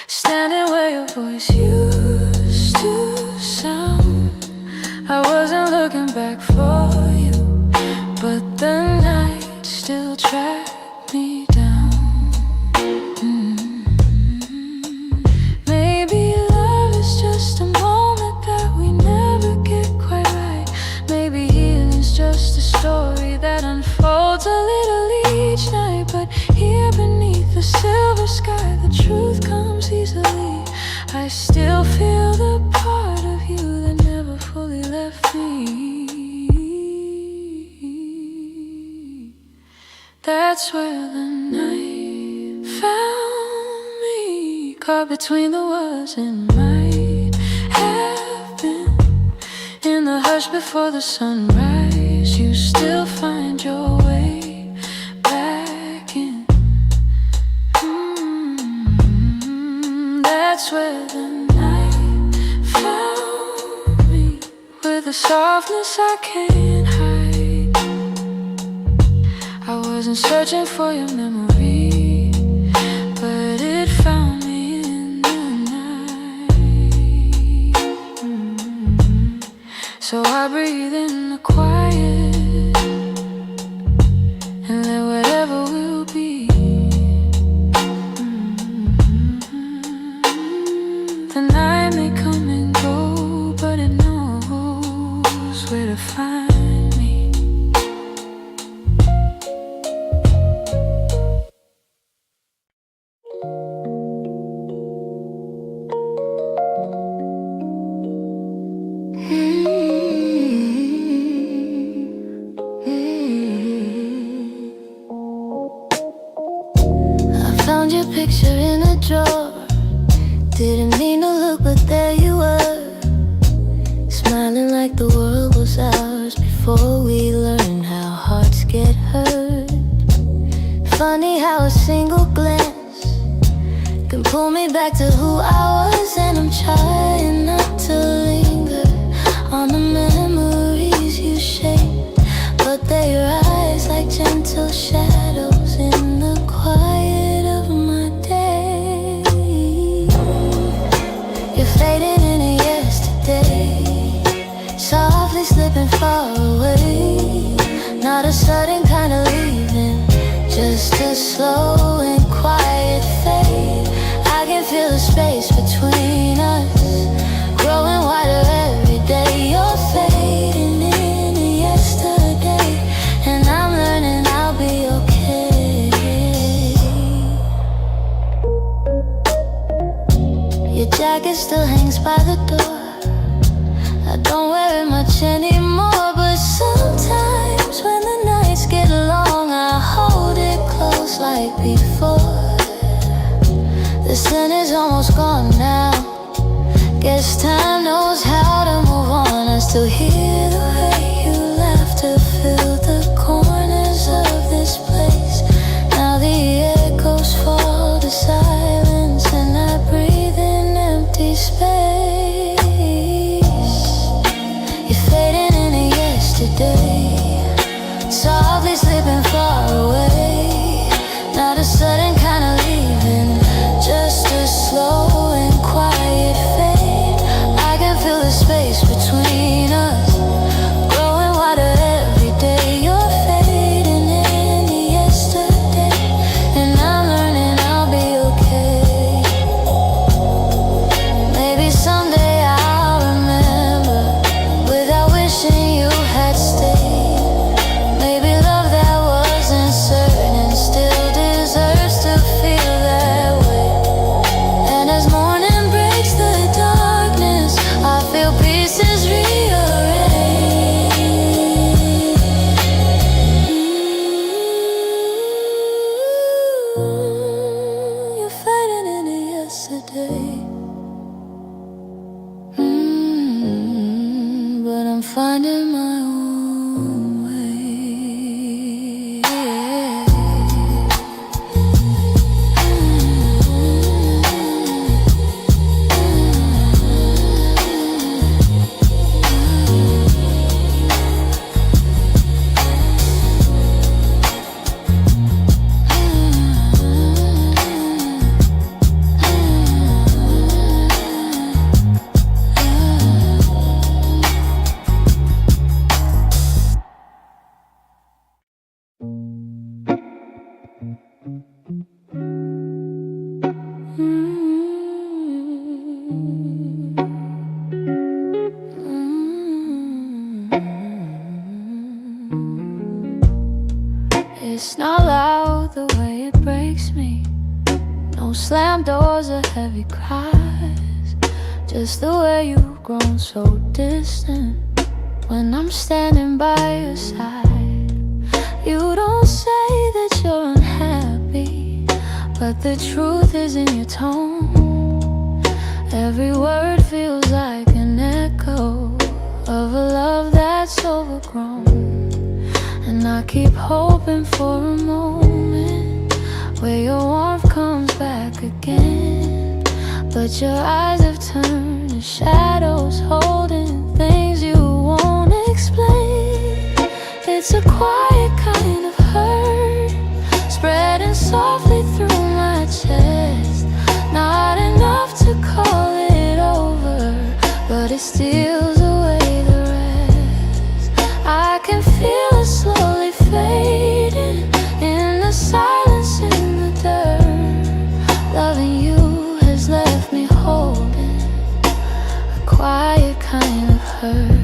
standing where your voice used to sound. I wasn't looking back for you, but the night still tracked me down. Maybe love is just a moment that we never get quite right. Maybe healing's just a story that unfolds a little each night. But here beneath the silver sky, the truth comes easily. I still feel the part of you that never fully left me. That's where the night found me, caught between the was and might have been. In the hush before the sunrise, you still find your way back in. That's where the night found me, with a softness I can't hide. I wasn't searching for your memory, but it found me in the night. So I breathe in the quiet and let whatever will be. The night may come and go, but it knows where to find me. I found your picture in a drawer. Didn't mean to look, but there you were, smiling like the world was ours before we learned how hearts get hurt. Funny how a single glance can pull me back to who I was, and I'm trying not to linger on the memories you shaped, but they rise like gentle shadows in the quiet of my day. You're fading into yesterday, softly slipping far away. Not a sudden kind of leaving, just a slow and quiet fade. I can feel the space between us growing wider every day. You're fading into yesterday, and I'm learning I'll be okay. Your jacket still hangs by the door, I don't wear it much anymore, but sometimes when the nights get long, I hold it close like before. The sun is almost gone now. Guess time knows how to move on. I still hear the way you laughter fill the corners of this place. Now the echoes fall to silence, and I breathe in empty space. You're fading into yesterday, softly slipping far away. Not a sudden kind of leaving, just a slow and quiet fade. I can feel the space between us growing wider every day. You're fading into yesterday, and I'm learning I'll be okay. Maybe someday I'll remember without wishing you had stayed. Maybe love that wasn't certain still deserves to feel that way. And as morning breaks the darkness, I feel pieces rearranged. You're fading into yesterday, but I'm finding my own way. It's not loud the way it breaks me, no slam doors or heavy cries, just the way you've grown so distant when I'm standing by your side. You don't say that you're unhappy, but the truth is in your tone. Every word feels like an echo of a love that's overgrown. And I keep hoping for a moment where your warmth comes back again, but your eyes have turned to shadows, holding things you won't explain. It's a quiet kind of hurt, spreading softly through my chest. Not enough to call it over, but it steals away the rest. I can feel it slowly fading in the silence, in the dirt. Loving you has left me holding a quiet kind of hurt.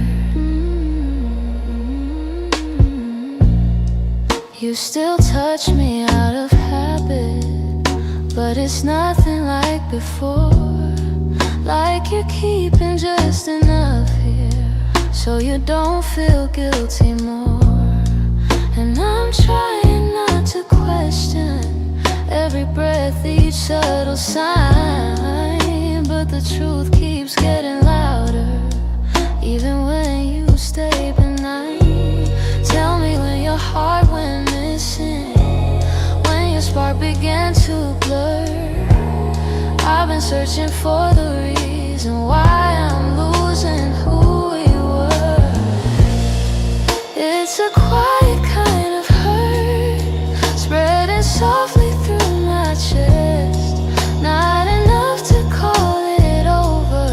You still touch me out of habit, but it's nothing like before. Like you're keeping just enough here so you don't feel guilty more. And I'm trying not to question every breath, each subtle sign, but the truth keeps getting louder, even when you stay benign. Tell me when your heart went missing, when your spark began to blur. I've been searching for the reason why I'm losing who we were. It's a quiet kind of hurt, spreading softly through my chest. Not enough to call it over,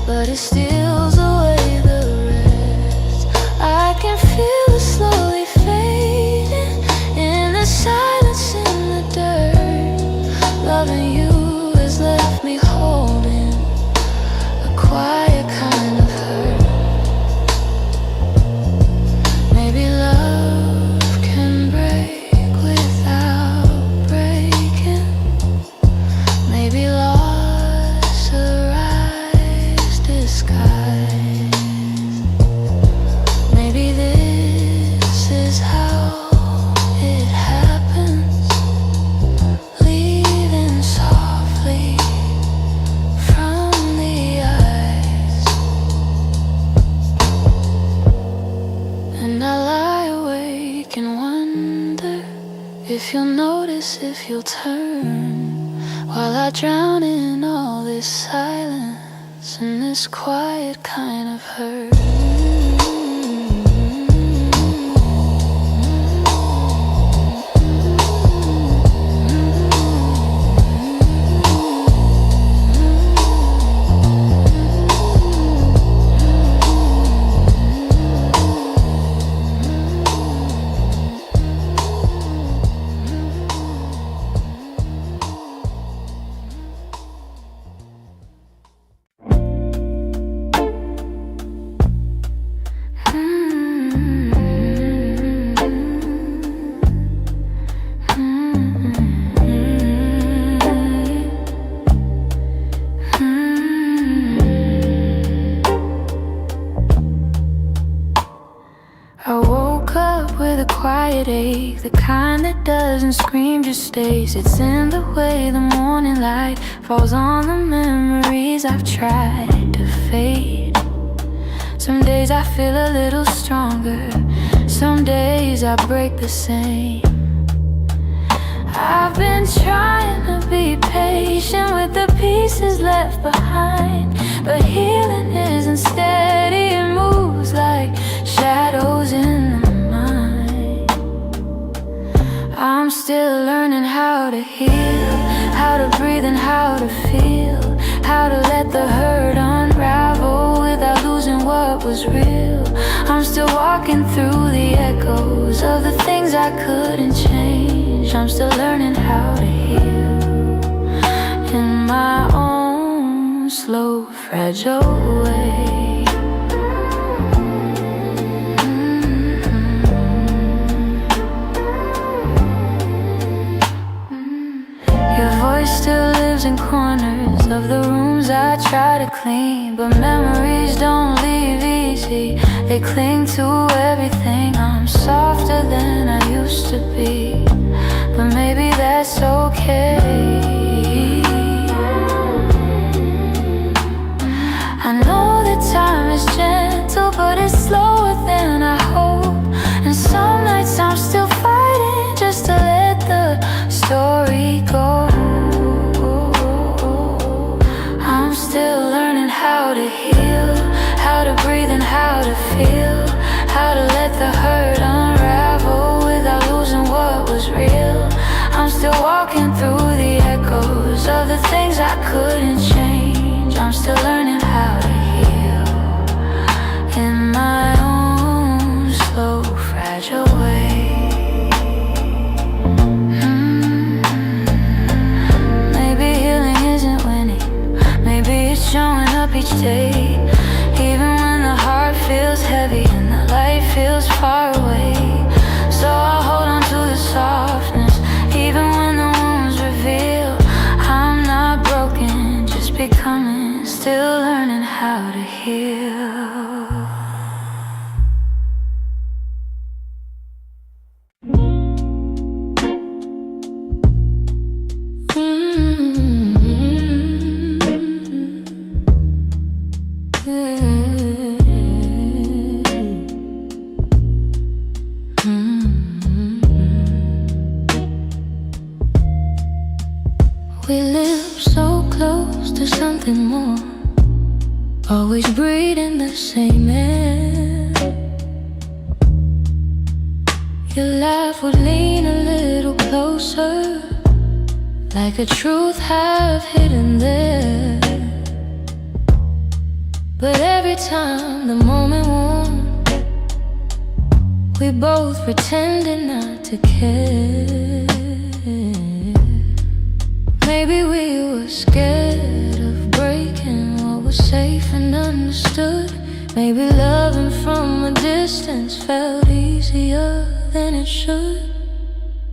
but it steals away the rest. I can feel it slowly fading in the silence, in the dirt. Loving you has left me holding a if you'll notice, if you'll turn, while I drown in all this silence and this quiet kind of hurt. I woke up with a quiet ache, the kind that doesn't scream, just stays. It's in the way the morning light falls on the memories I've tried to fade. Some days I feel a little stronger, some days I break the same. I've been trying to be patient with the pieces left behind, but healing isn't steady, it moves like shadows in the mind. I'm still learning how to heal, how to breathe and how to feel, how to let the hurt unravel without losing what was real. I'm still walking through the echoes of the things I couldn't change. I'm still learning how to heal in my own slow, fragile way. Your voice still lives in corners of the rooms I try to clean, but memories don't leave easy, they cling to everything. I'm softer than I used to be, but maybe that's okay. I know that time is gentle, but it's slower than I hope, and some nights I'm still fighting just to let the story go. I'm still learning how to heal, how to breathe and how to feel, how to let the hurt unravel without losing what was real. I'm still walking through the echoes of the things I couldn't change. I'm still learning how to heal in my own slow, fragile way. Maybe healing isn't winning, maybe it's showing up each day, even when the heart feels heavy and the light feels far away. So I'll hold on to the softness, even when the wounds reveal I'm not broken, just becoming, still learning how to heal. We live so close to something more, always breathing the same air. Your laugh would lean a little closer, like a truth half hidden there. But every time the moment won, we both pretended not to care. Maybe we were scared of breaking what was safe and understood. Maybe loving from a distance felt easier than it should.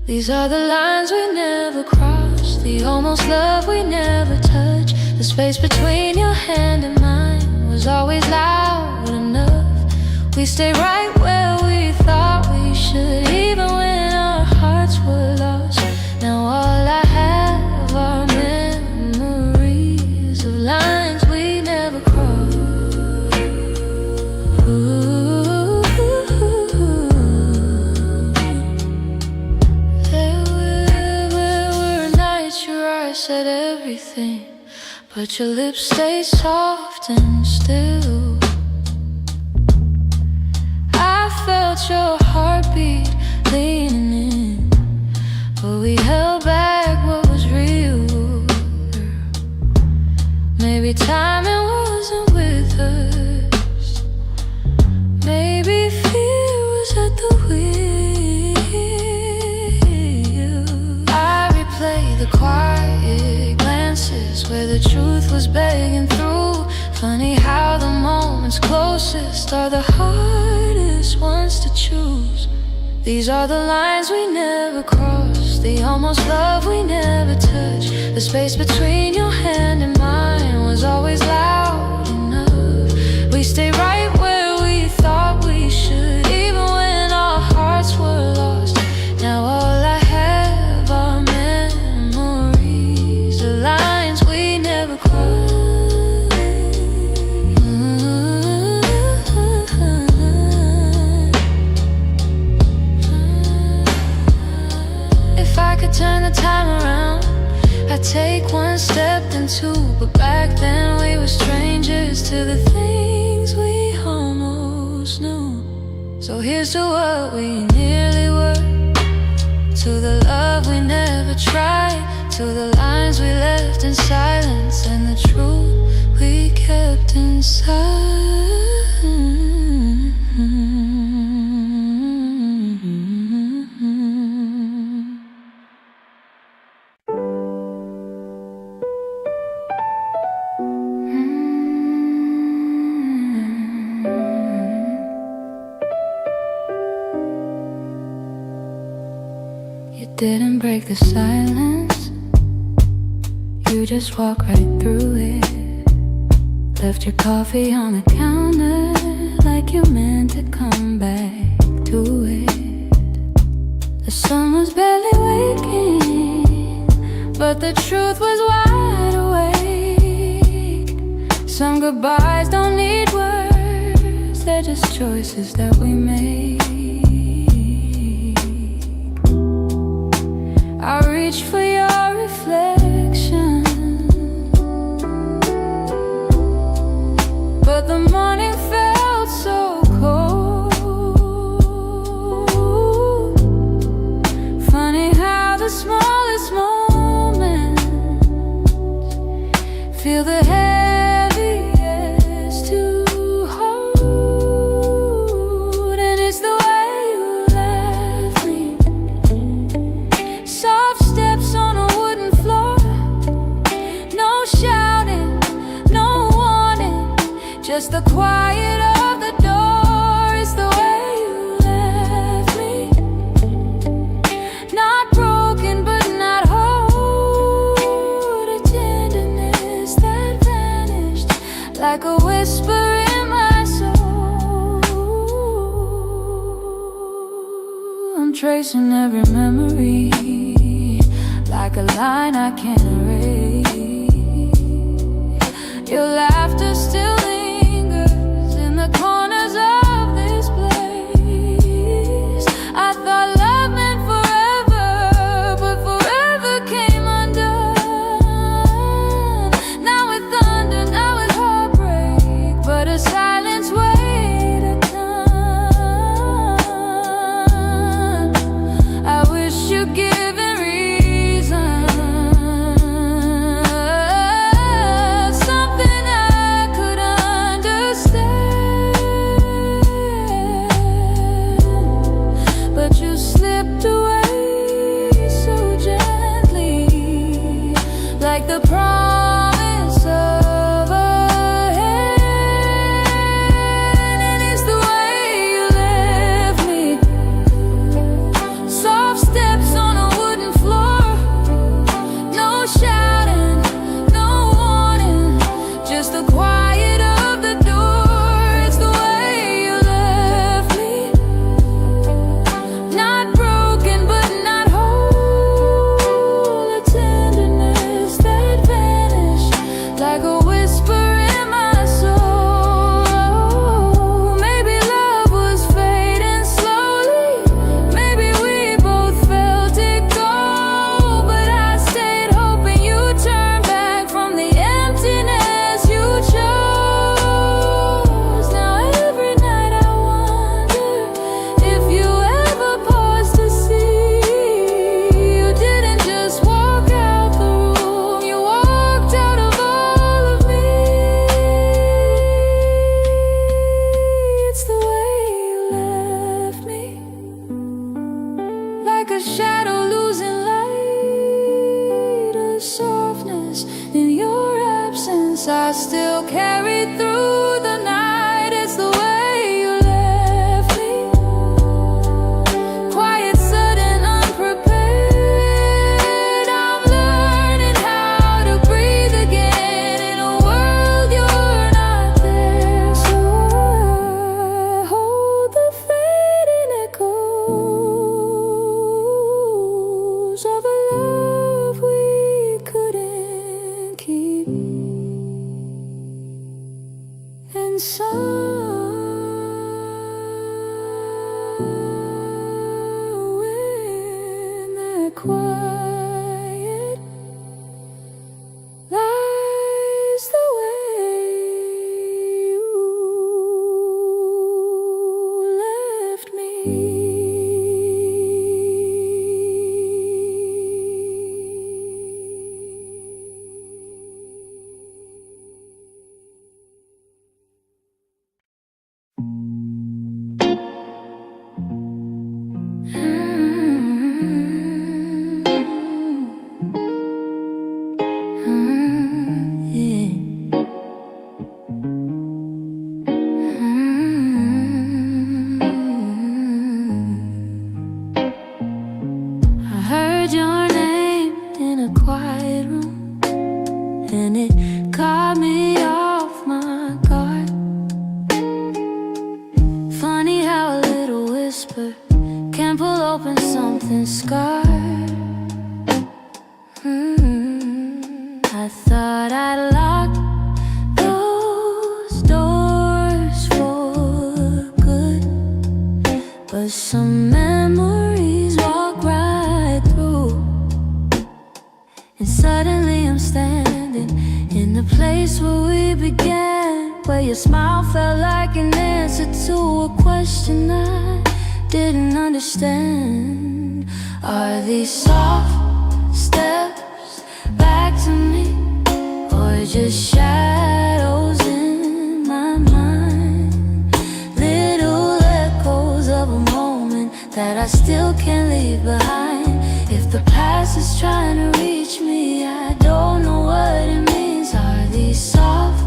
These are the lines we never crossed, the almost love we never touched. The space between your hand and mine was always loud enough. We stayed right where we thought we should, even when our hearts were lost. Now all I have are memories of lines we never crossed. There will everything, but your lips stay soft and still. I felt your heartbeat leaning in, but we held back what was real. Maybe timing wasn't with us. Maybe fear was at the wheel. I replay the quiet glances where the truth was begging through. Funny how the moments closest are the hardest ones to choose. These are the lines we never crossed, the almost love we never touched. The space between your hand and mine was always loud enough. We stayed right where we thought we should, even when our hearts were lost. Now all I have are memories, the lines we never crossed. If I could turn the time around, I'd take one step then two, but back then we were strangers to the things we almost knew. So here's to what we nearly were, to the love we never tried, to the lines we left in silence, and the truth we kept inside. You didn't break the silence, you just walked right through it. Left your coffee on the counter like you meant to come back to it. The sun was barely waking, but the truth was wide awake. Some goodbyes don't need words, they're just choices that we make. I reached for your reflection, but the morning felt so cold. Funny how the smallest moments feel the heaviest to hold. And it's the way you left me, soft steps on a wooden floor, no shouting, no warning, just the quiet of the door. It's the way you left me, not broken but not whole. A tenderness that vanished like a whisper in my soul. I'm tracing every memory like a line I can't erase. Your laughter still lingers in the corners of this place. I thought love meant forever, but forever came undone. Now with thunder, now with heartbreak, but a silence way to come. I wish you'd given reason voice I still carry through the night. It's the way you left me, quiet, sudden, unprepared. I'm learning how to breathe again in a world you're not there. So I hold the fading echoes of a love we couldn't keep, and somewhere in that quiet lies the way you left me. I heard your name in a quiet room, and it caught me off my guard. Funny how a little whisper can pull open something scarred. I thought I'd lock those doors for good, but some memories walk right through, and suddenly I'm standing in the place where we began, where your smile felt like an answer to a question I didn't understand. Are these soft steps back to me, or just shadows in my mind? Little echoes of a moment that I still can't leave behind. If the past is trying to reach me, I don't know what it means. Are these soft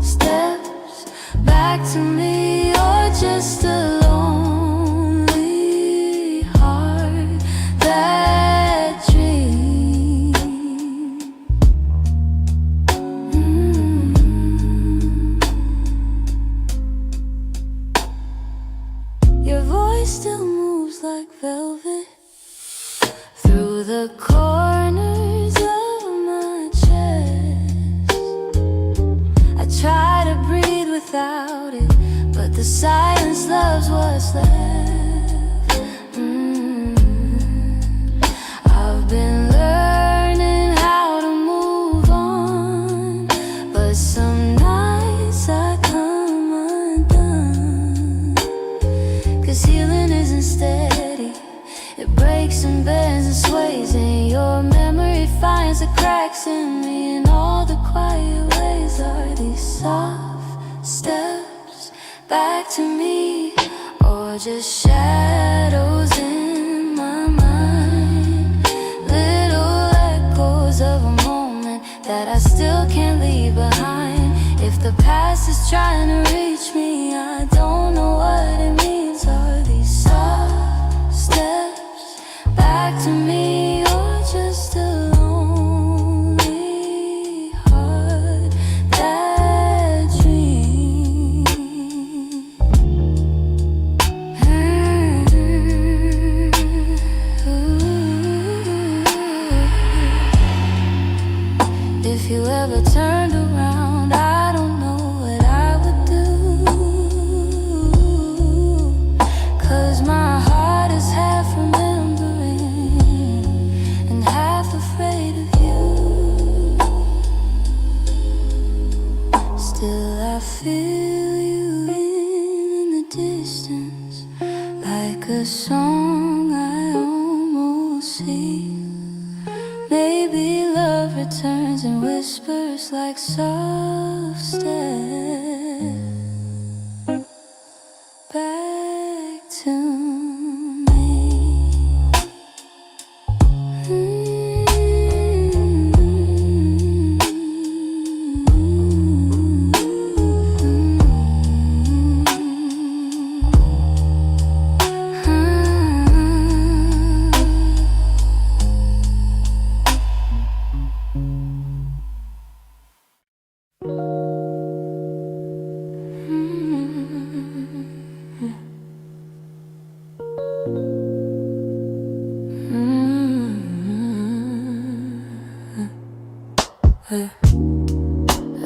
steps back to me, or just a lonely heart that dreams? Your voice still moves like velvet through the corners of my chest. I try to breathe without it, but the silence loves what's left. I've been learning how to move on, but some nights I come undone. 'Cause healing isn't steady, it breaks and bends and sways, and your memory finds the cracks in me in all the quiet ways. Are these soft steps back to me, or just shadows in my mind? Little echoes of a moment that I still can't leave behind. If the past is trying to reach me, I don't know what it means. Are these soft steps back to me, or just a lonely heart that dreams? If you ever turned around, I don't know what I would do. 'Cause my heart is half remembering and half afraid of you. Still I feel you in the distance, like a song I almost see. Maybe love returns and whispers like soft steps back to me.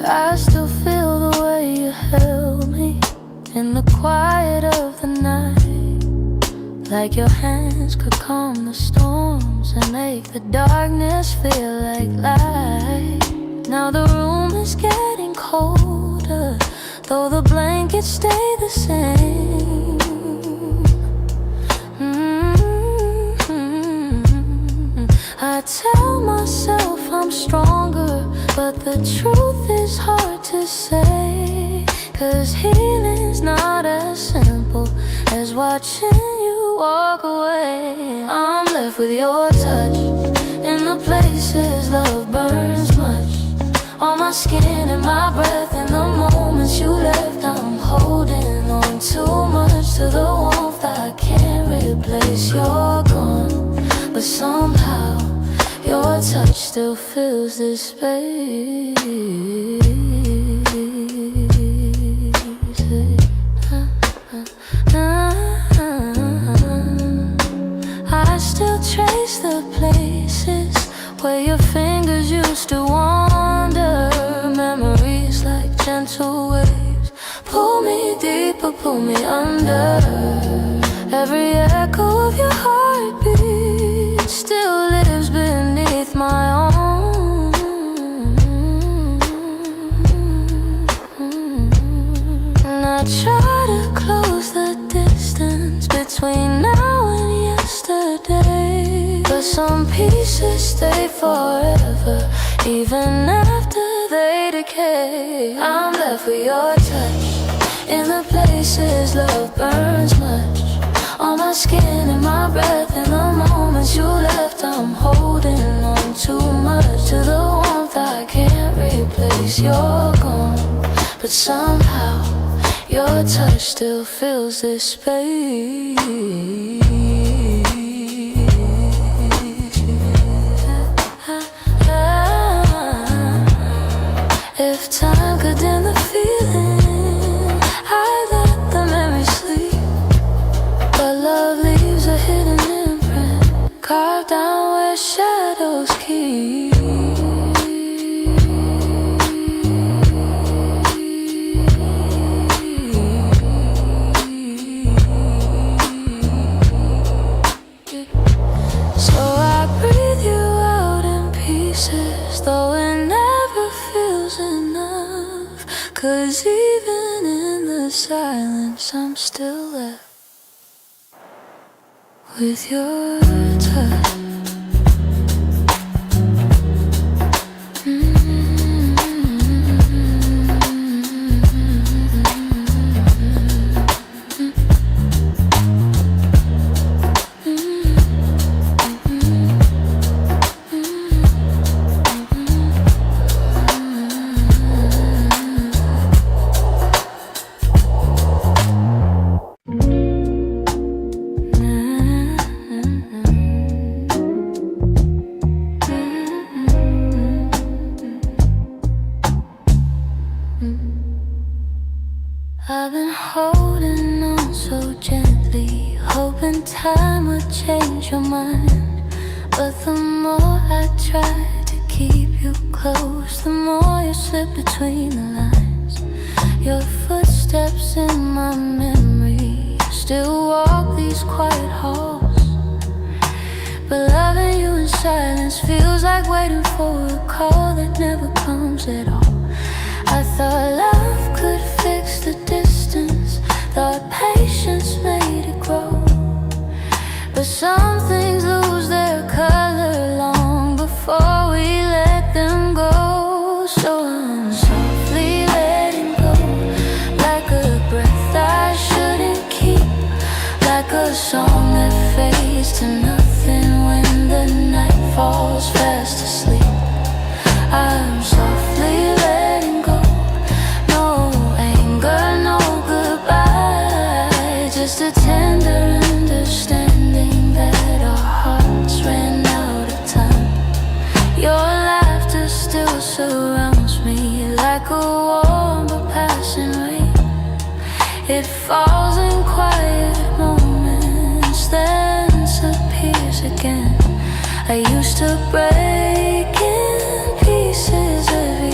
I still feel the way you held me in the quiet of the night, like your hands could calm the storms and make the darkness feel like light. Now the room is getting colder, though the blankets stay the same. I tell myself I'm stronger, but the truth is hard to say. 'Cause healing's not as simple as watching you walk away. I'm left with your touch in the places love burns much, on my skin and my breath. In the moments you left, I'm holding on too much to the warmth I can't replace. You're gone, but somehow your touch still fills this space. I still trace the places where your fingers used to wander. Memories like gentle waves pull me deeper, pull me under. Every echo of your heartbeat still lives beneath my own. And I try to close the distance between now and yesterday, but some pieces stay forever, even after they decay. I'm left with your touch in the places love burns much, on my skin and my breath. In the moments you left, I'm holding on too much to the warmth I can't replace. You're gone, but somehow your touch still fills this space. If time could dim the feeling, I'd let the memory sleep. But love leaves a hidden imprint, carved down where shadows keep. So I breathe you out in pieces, though it never feels enough. 'Cause even in the silence, I'm still left with your touch. I've been holding on so gently, hoping time would change your mind. But the more I try to keep you close, the more you slip between the lines. Your footsteps in my memory still walk these quiet halls. But loving you in silence feels like waiting for a call that never comes at all. I thought love could fix the distance, thought patience made it grow. But some things lose their color long before we let them go. So I'm softly letting go, like a breath I shouldn't keep, like a song that fades to nothing when the night falls fast asleep. I'm softly letting go, no anger, no goodbye, just a tender understanding that our hearts ran out of time. Your laughter still surrounds me like a warm but passing rain. It falls in quiet moments, then disappears again. I used to break in pieces every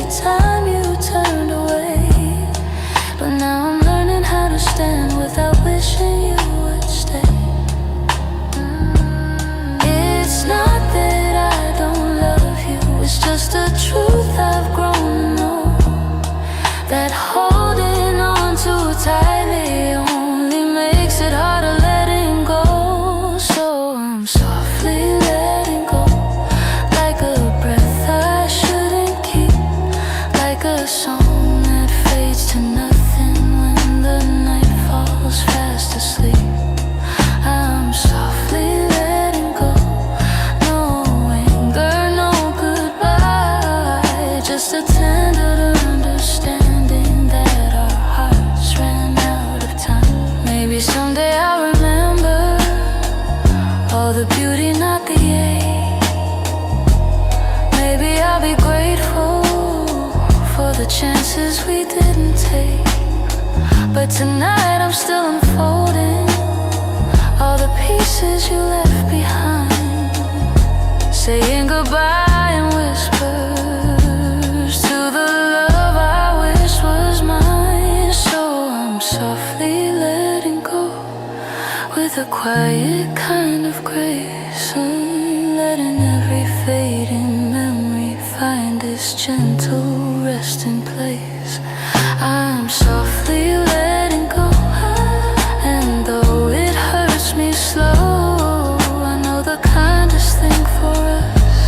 a song that fades to nothing when the night falls fast asleep. I'm softly letting go. No anger, no goodbye, just a tender understanding that our hearts ran out of time. Maybe someday I'll remember all the beauty, not the ache. Maybe I'll be grateful for the chances we didn't take. But tonight I'm still unfolding all the pieces you left behind, saying goodbye in whispers to the love I wish was mine. So I'm softly letting go with a quiet kind of grace, letting every fading memory find its gentle resting place. I'm softly letting go, and though it hurts me slow, I know the kindest thing for us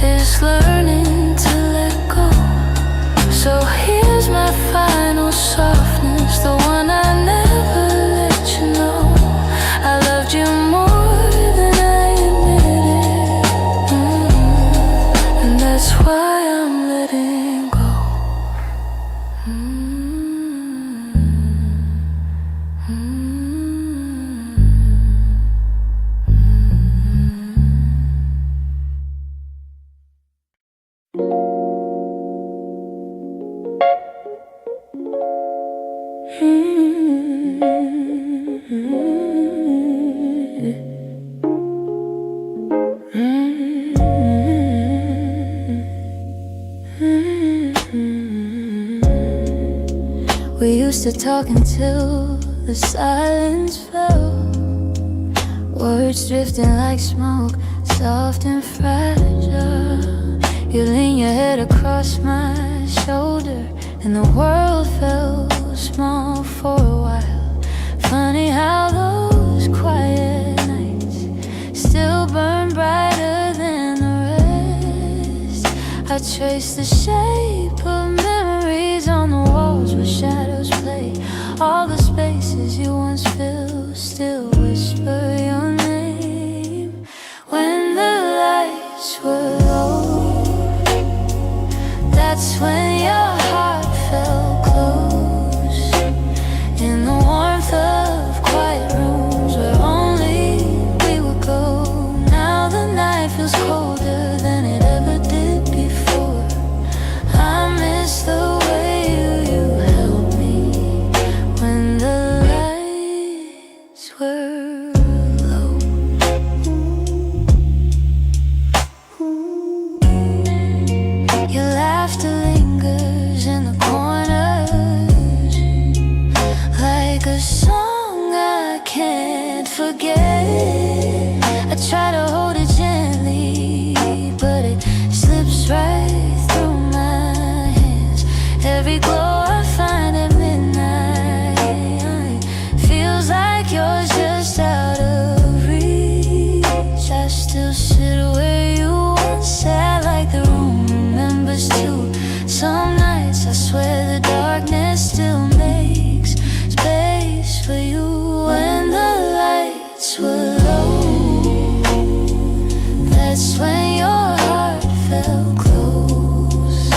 is learning to let go. So here's my final softness, the one I never let you know. I loved you more than I admitted, and that's why I'm letting go. We used to talk until the silence fell, words drifting like smoke, soft and fragile. You lean your head across my shoulder, and the world felt small for a while. Funny how those quiet nights still burn brighter than the rest. I trace the shape of memories on the walls where shadows play. All the spaces you once filled still whisper your name. When the lights were low, that's when your heart felt close. In the warmth of quiet rooms where only we would go. Now the night feels colder than it ever did before. I miss the way you held me when the lights were low. Your laughter lingers in the corners like a song I can't forget. I try to hold it gently, but it slips right through my hands. Every glow I find at midnight feels like yours just out of reach. I still sit where you once sat, like the room remembers too. Some nights I swear the darkness still makes space for you. When the lights were low, that's when your heart felt close.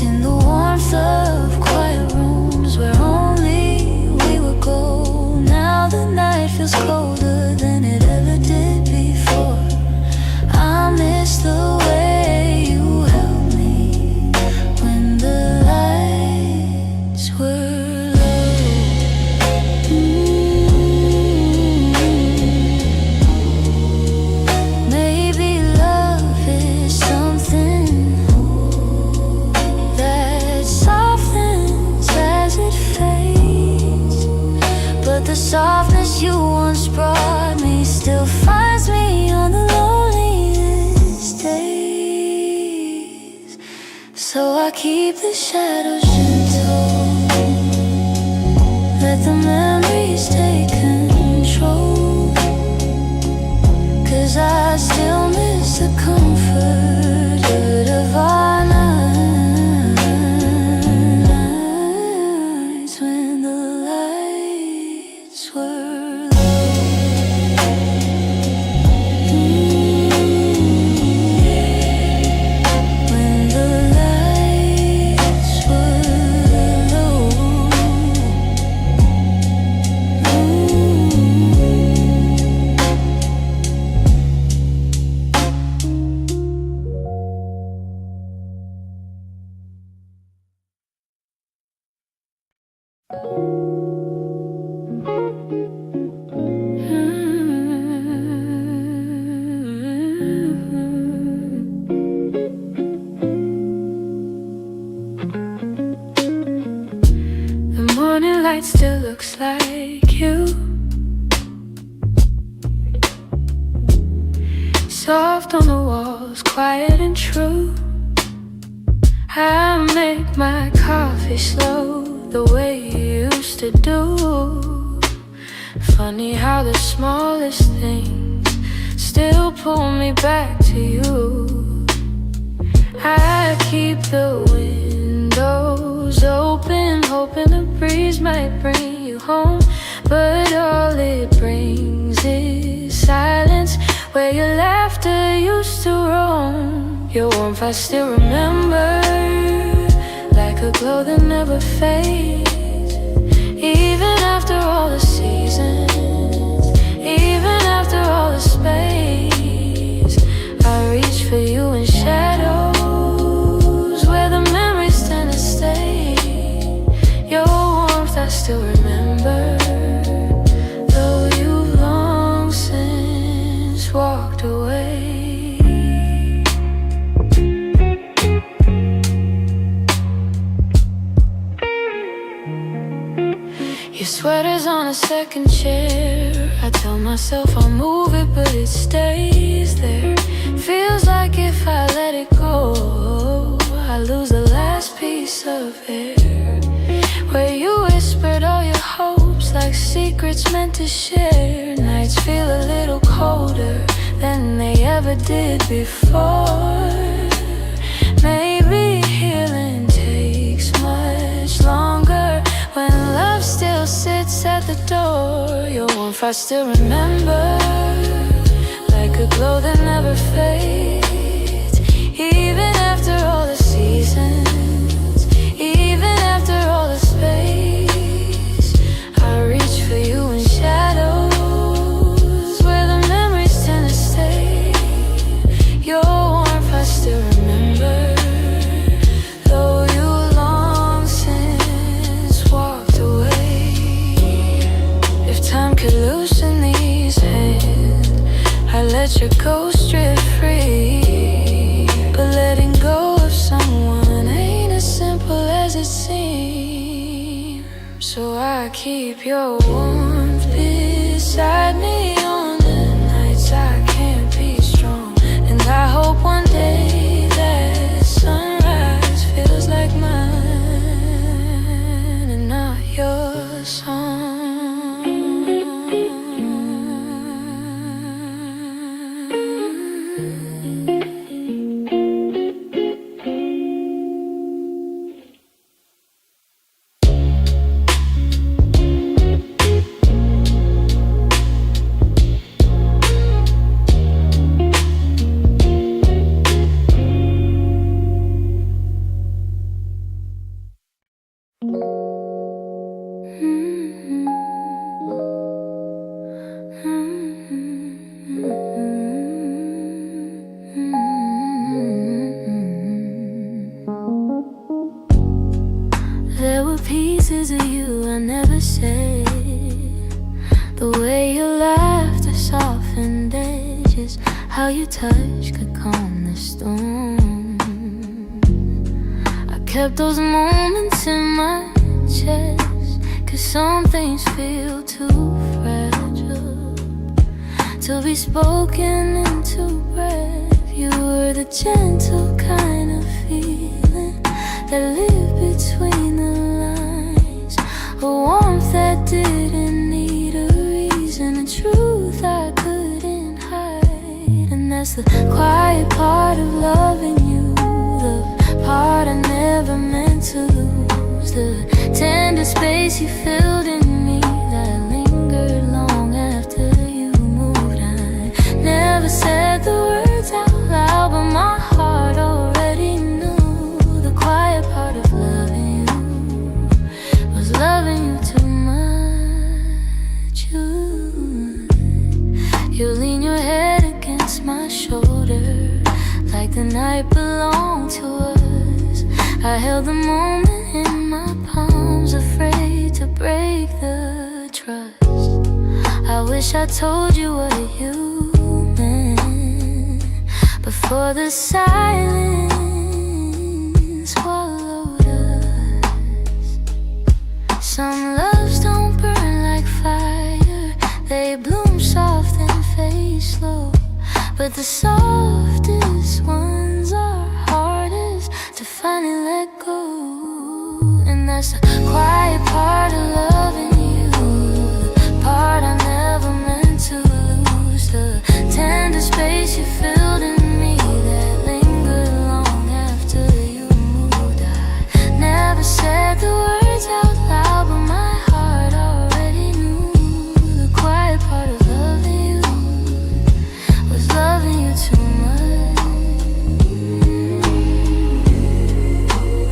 In the warmth of quiet rooms where only we would go. Now the night feels colder than it ever did before. I miss the way you held me when the lights were low. Maybe love is something that softens as it fades, but the softness you once brought me still finds me on the loneliest days. So I keep the shadows gentle, let the memories take control. 'Cause I still miss the comfort of our night. The morning light still looks like you, soft on the walls, quiet and true. I make my coffee slow, the way you used to do. Funny how the smallest things still pull me back to you. I keep the windows open, hoping the breeze might bring you home, but all it brings is silence, where your laughter used to roam. Your warmth I still remember, like a glow that never fades. Even after all the seasons, even after all the space, I reach for you in shadows, where the memories tend to stay. Your warmth I still remember, though you've long since walked away. Your sweater's on a second chair. I tell myself I'll move it, but it stays there. Feels like if I let it go, I lose the last piece of air. Where you whispered all your hopes, like secrets meant to share. Nights feel a little colder than they ever did before. Maybe healing takes much longer when love still sits at the door. Your warmth I still remember, like a glow that never fades. Even after all the seasons, even after all the space, I reach for you in shadows, where the memories tend to stay. Your warmth I still remember, though you long since walked away. If time could loosen these hands, I let your ghost drift free. But letting go of someone ain't as simple as it seems. So I keep your warmth beside me on the nights I can't be strong. And I hope one day that sunrise feels like mine and not your song. There were pieces of you I never said. The way you laughed, the softened edges, how your touch could calm the storm. I kept those moments in my chest, 'cause some things feel too fragile to be spoken into breath. You were the gentle kind of feeling that lived between the lines, a warmth that didn't need a reason, a truth I couldn't hide. And that's the quiet part of loving you, the part I never meant to lose, the tender space you filled in me that lingered long after you moved. I never said the words out loud, but my heart already knew the quiet part of loving you was loving you too much. You lean your head against my shoulder, like the night belonged to us. I held the moment in my palms, afraid to break the trust. I wish I told you what you meant before the silence swallowed us. Some loves don't burn like fire, they bloom soft and fade slow. But the softest ones are hardest to finally let go. And that's the quiet part of loving you, the part I never meant to lose, the tender space you filled in me that lingered long after you moved. I never said the words out loud, but my heart already knew. The quiet part of loving you was loving you too much.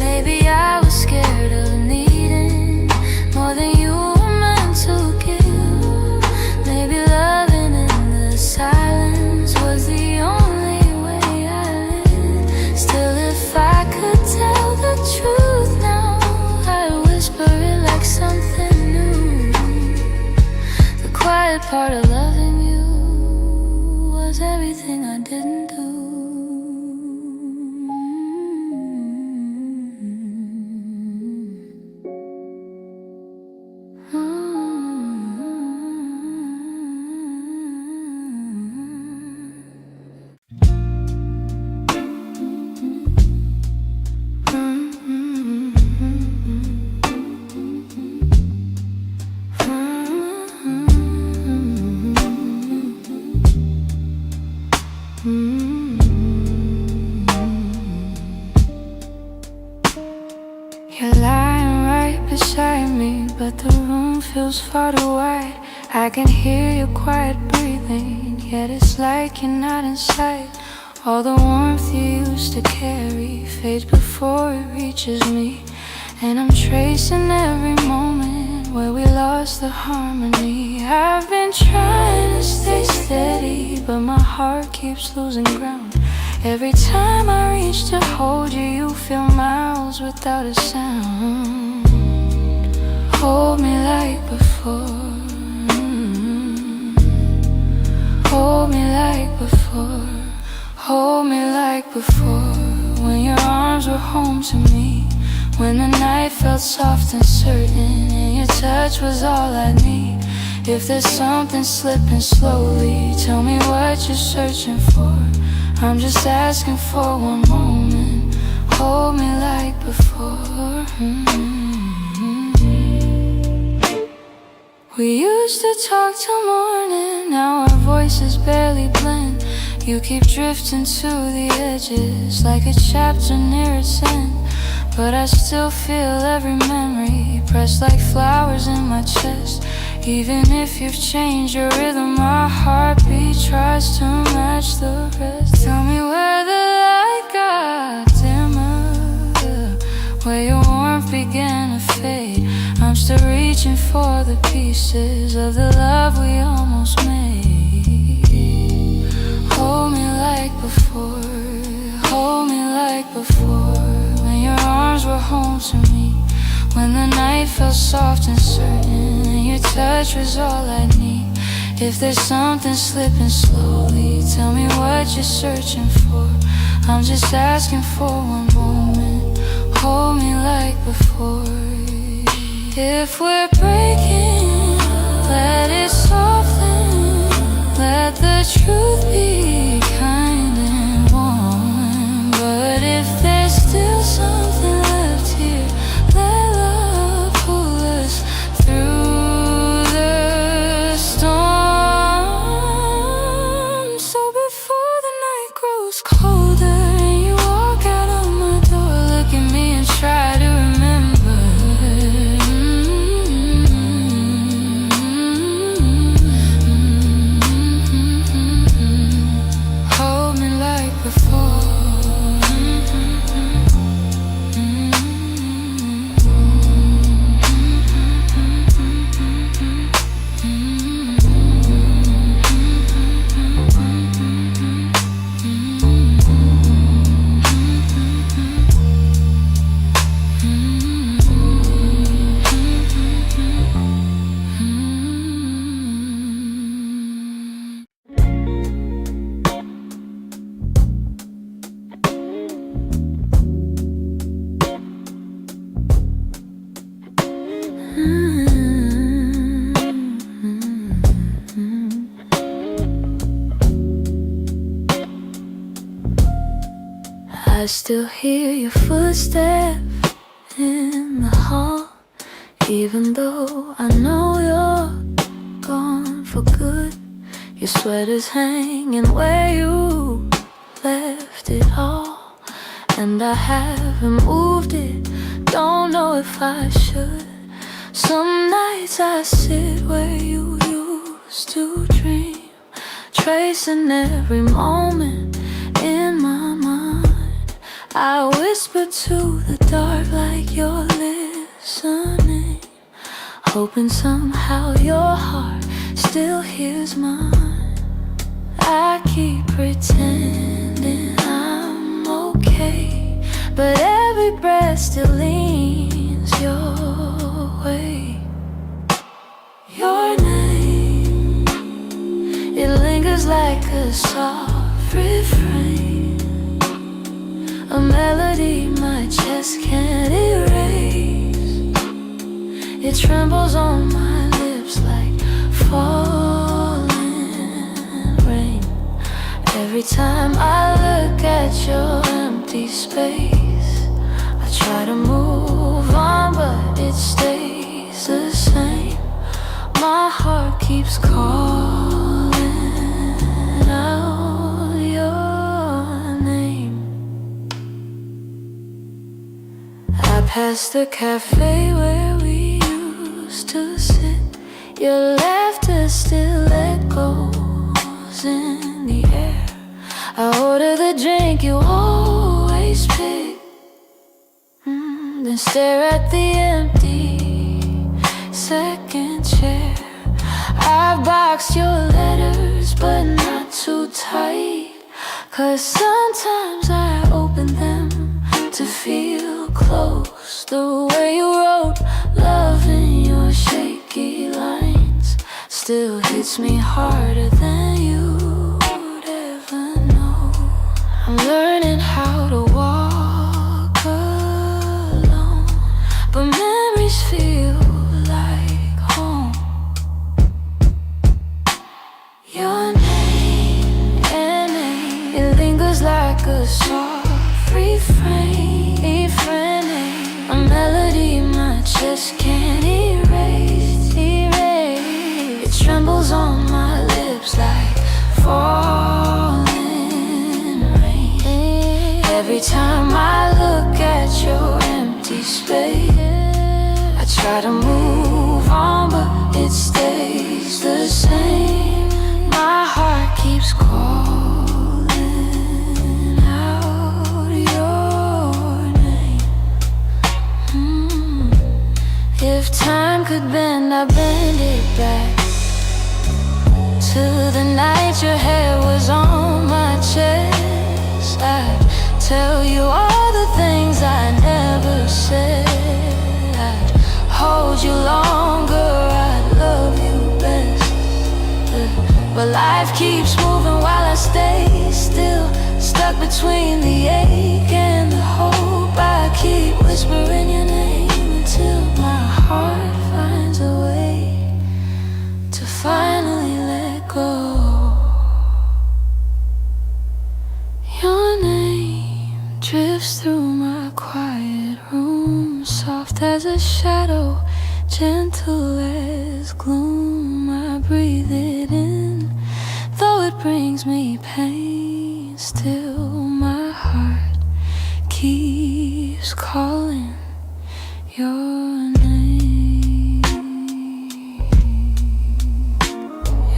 Maybe I was scared of needing more than you were meant to give. Maybe loving in the silence was the only way I lived. Still, if I could tell the truth now, I'd whisper it like something new. The quiet part of loving you was everything I didn't do. You're lying right beside me, but the room feels far too wide. I can hear your quiet breathing, yet it's like you're not in sight. All the warmth you used to carry fades before it reaches me, and I'm tracing every moment where we lost the harmony. I've been trying to stay steady, but my heart keeps losing ground. Every time I reach to hold you, you feel miles without a sound. Hold me like before, hold me like before, hold me like before. When your arms were home to me, when the night felt soft and certain, and your touch was all I need. If there's something slipping slowly, tell me what you're searching for. I'm just asking for one moment. Hold me like before. We used to talk till morning, now our voices barely blend. You keep drifting to the edges like a chapter near its end, but I still feel every memory pressed like flowers in my chest. Even if you've changed your rhythm, my heartbeat tries to match the rest. Tell me where the light got dimmer, where your warmth began to fade. I'm still reaching for the pieces of the love we almost made. Hold me like before, hold me like before. When your arms were home to me, when the night felt soft and certain, and your touch was all I need. If there's something slipping slowly, tell me what you're searching for. I'm just asking for one moment. Hold me like before. If we're breaking, let it soften. Let the truth be kind and warm. But if there's still something left here, let love pull us through the storm. So before the night grows colder and you walk out of my door, look at me and try to remember. I still hear your footsteps in the hall, even though I know you're gone for good. Your sweater's hanging where you left it all, and I haven't moved it, don't know if I should. Some nights I sit where you used to dream, tracing every moment in my mind. I whisper to the dark like you're listening, hoping somehow your heart still hears mine. I keep pretending I'm okay, but every breath still leans your way. Your name, it lingers like a soft refrain, a melody my chest can't erase. It trembles on my lips like falling rain. Every time I look at your empty space, I try to move on, but it stays the same. My heart keeps calling out your name. I passed the cafe where we used to sit. Your laughter still echoes in the air. I order the drink you always pick, then stare at the empty second chair. I've boxed your letters, but not too tight, 'cause sometimes I open them to feel close. The way you wrote love in your shaky lines still hits me harder than you'd ever know. I'm learning how to walk alone, but memories feel like home. Your name, it lingers like a soft refrain, a melody my chest can't erase. It trembles on my lips like falling rain. Every time I look at your empty space, I try to move on, but it stays the same. My heart keeps calling out your name. If time could bend, I'd bend it back to the night your hair was on my chest. I'd tell you all the things I never said. I'd hold you longer, I'd love you best. But life keeps moving while I stay still, stuck between the ache and the hope. I keep whispering your name until my heart finds a way to finally let go. Your name drifts through my quiet room, soft as a shadow, gentle as gloom. I breathe it in, though it brings me pain. Still my heart keeps calling your name.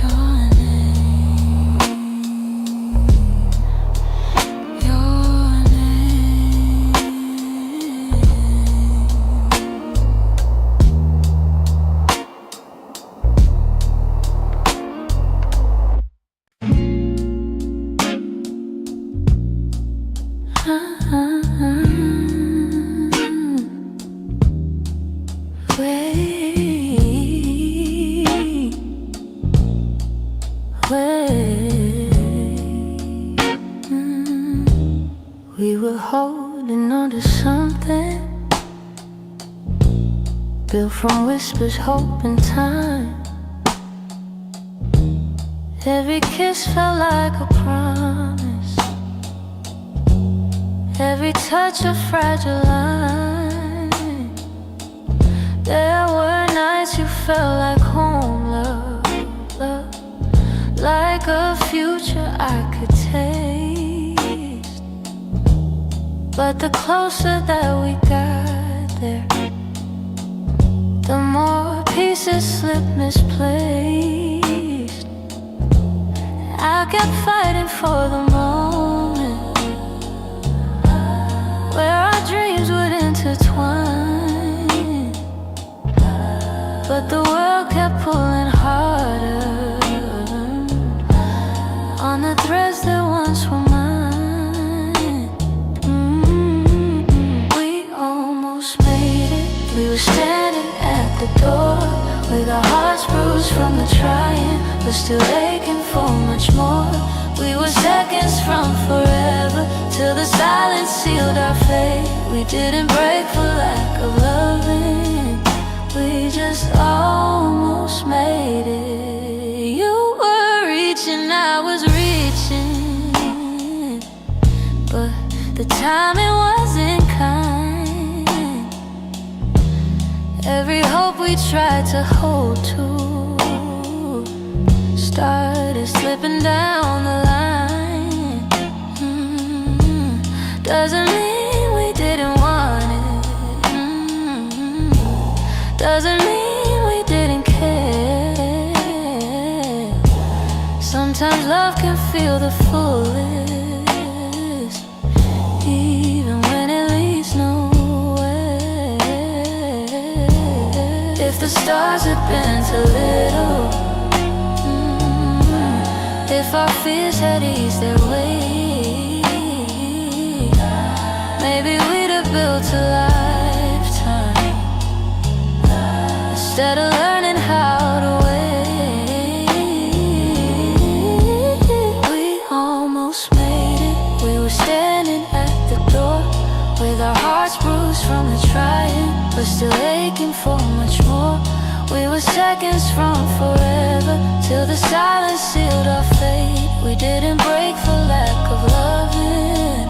Your name. Your name. built from whispers, hope, and time. Every kiss felt like a promise, every touch a fragile line. There were nights you felt like home, love, love, like a future I could taste. But the closer that we got there, the more pieces slipped misplaced. I kept fighting for the moment where our dreams would intertwine, but the world kept pulling harder on the threads that once were mine. We almost made it. We were standing at the door with our hearts bruised from the trying, but still aching for much more. We were seconds from forever, till the silence sealed our fate. We didn't break for lack of loving, we just almost made it. You were reaching, I was reaching, but the timing wasn't kind. Every hope we tried to hold to started slipping down the line. Doesn't mean we didn't want it. Doesn't mean we didn't care. Sometimes love can feel the fullest, even when it leads nowhere. If the stars had been too little, if our fears had eased their way, maybe we'd have built a lifetime instead of learning how to wait. We almost made it. We were standing at the door with our hearts bruised from the trying, but still aching for much more. We were seconds from forever, till the silence sealed our fate. We didn't break for lack of loving,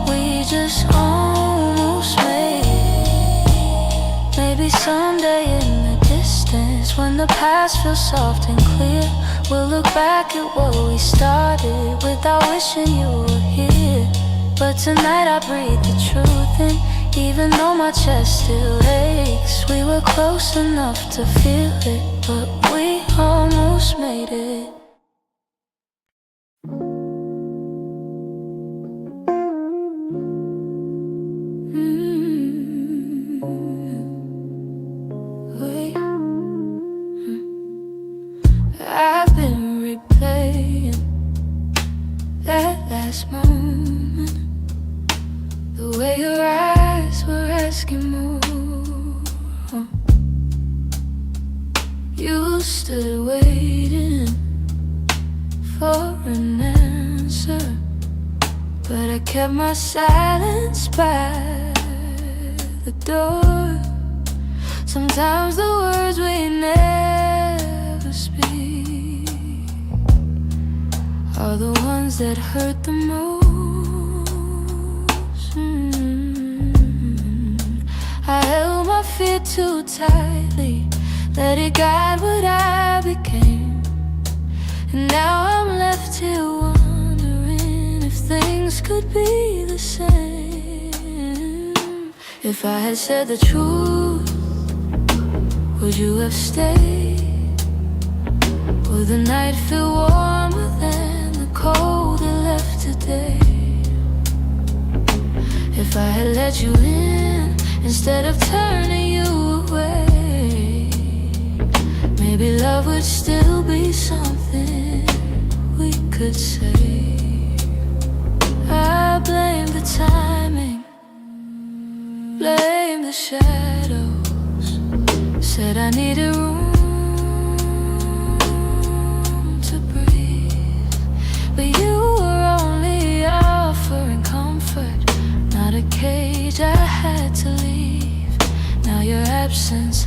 we just almost made it. Maybe someday in the distance, when the past feels soft and clear, we'll look back at what we started without wishing you were here. But tonight I breathe the truth in, even though my chest still aches. We were close enough to feel it, but we almost made it. I've been replaying that last moment, the way your eyes were asking more. You stood waiting for an answer, but I kept my silence by the door. Sometimes the words we never speak are the ones that hurt the most. I held my fear too tightly, let it guide what I became. And now I'm left here wondering if things could be the same. If I had said the truth, would you have stayed? Would the night feel warmer than the cold it left today? If I had let you in instead of turning you away, maybe love would still be something we could say. I blame the timing, blame the shadows. Said I needed room to breathe, but you were only offering comfort, not a cage I had to leave. Now your absence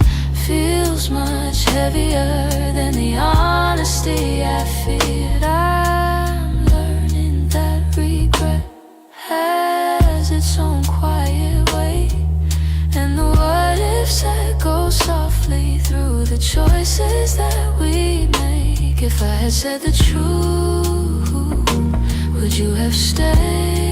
feels much heavier than the honesty I feared. I'm learning that regret has its own quiet way, and the what ifs that go softly through the choices that we make. If I had said the truth, would you have stayed?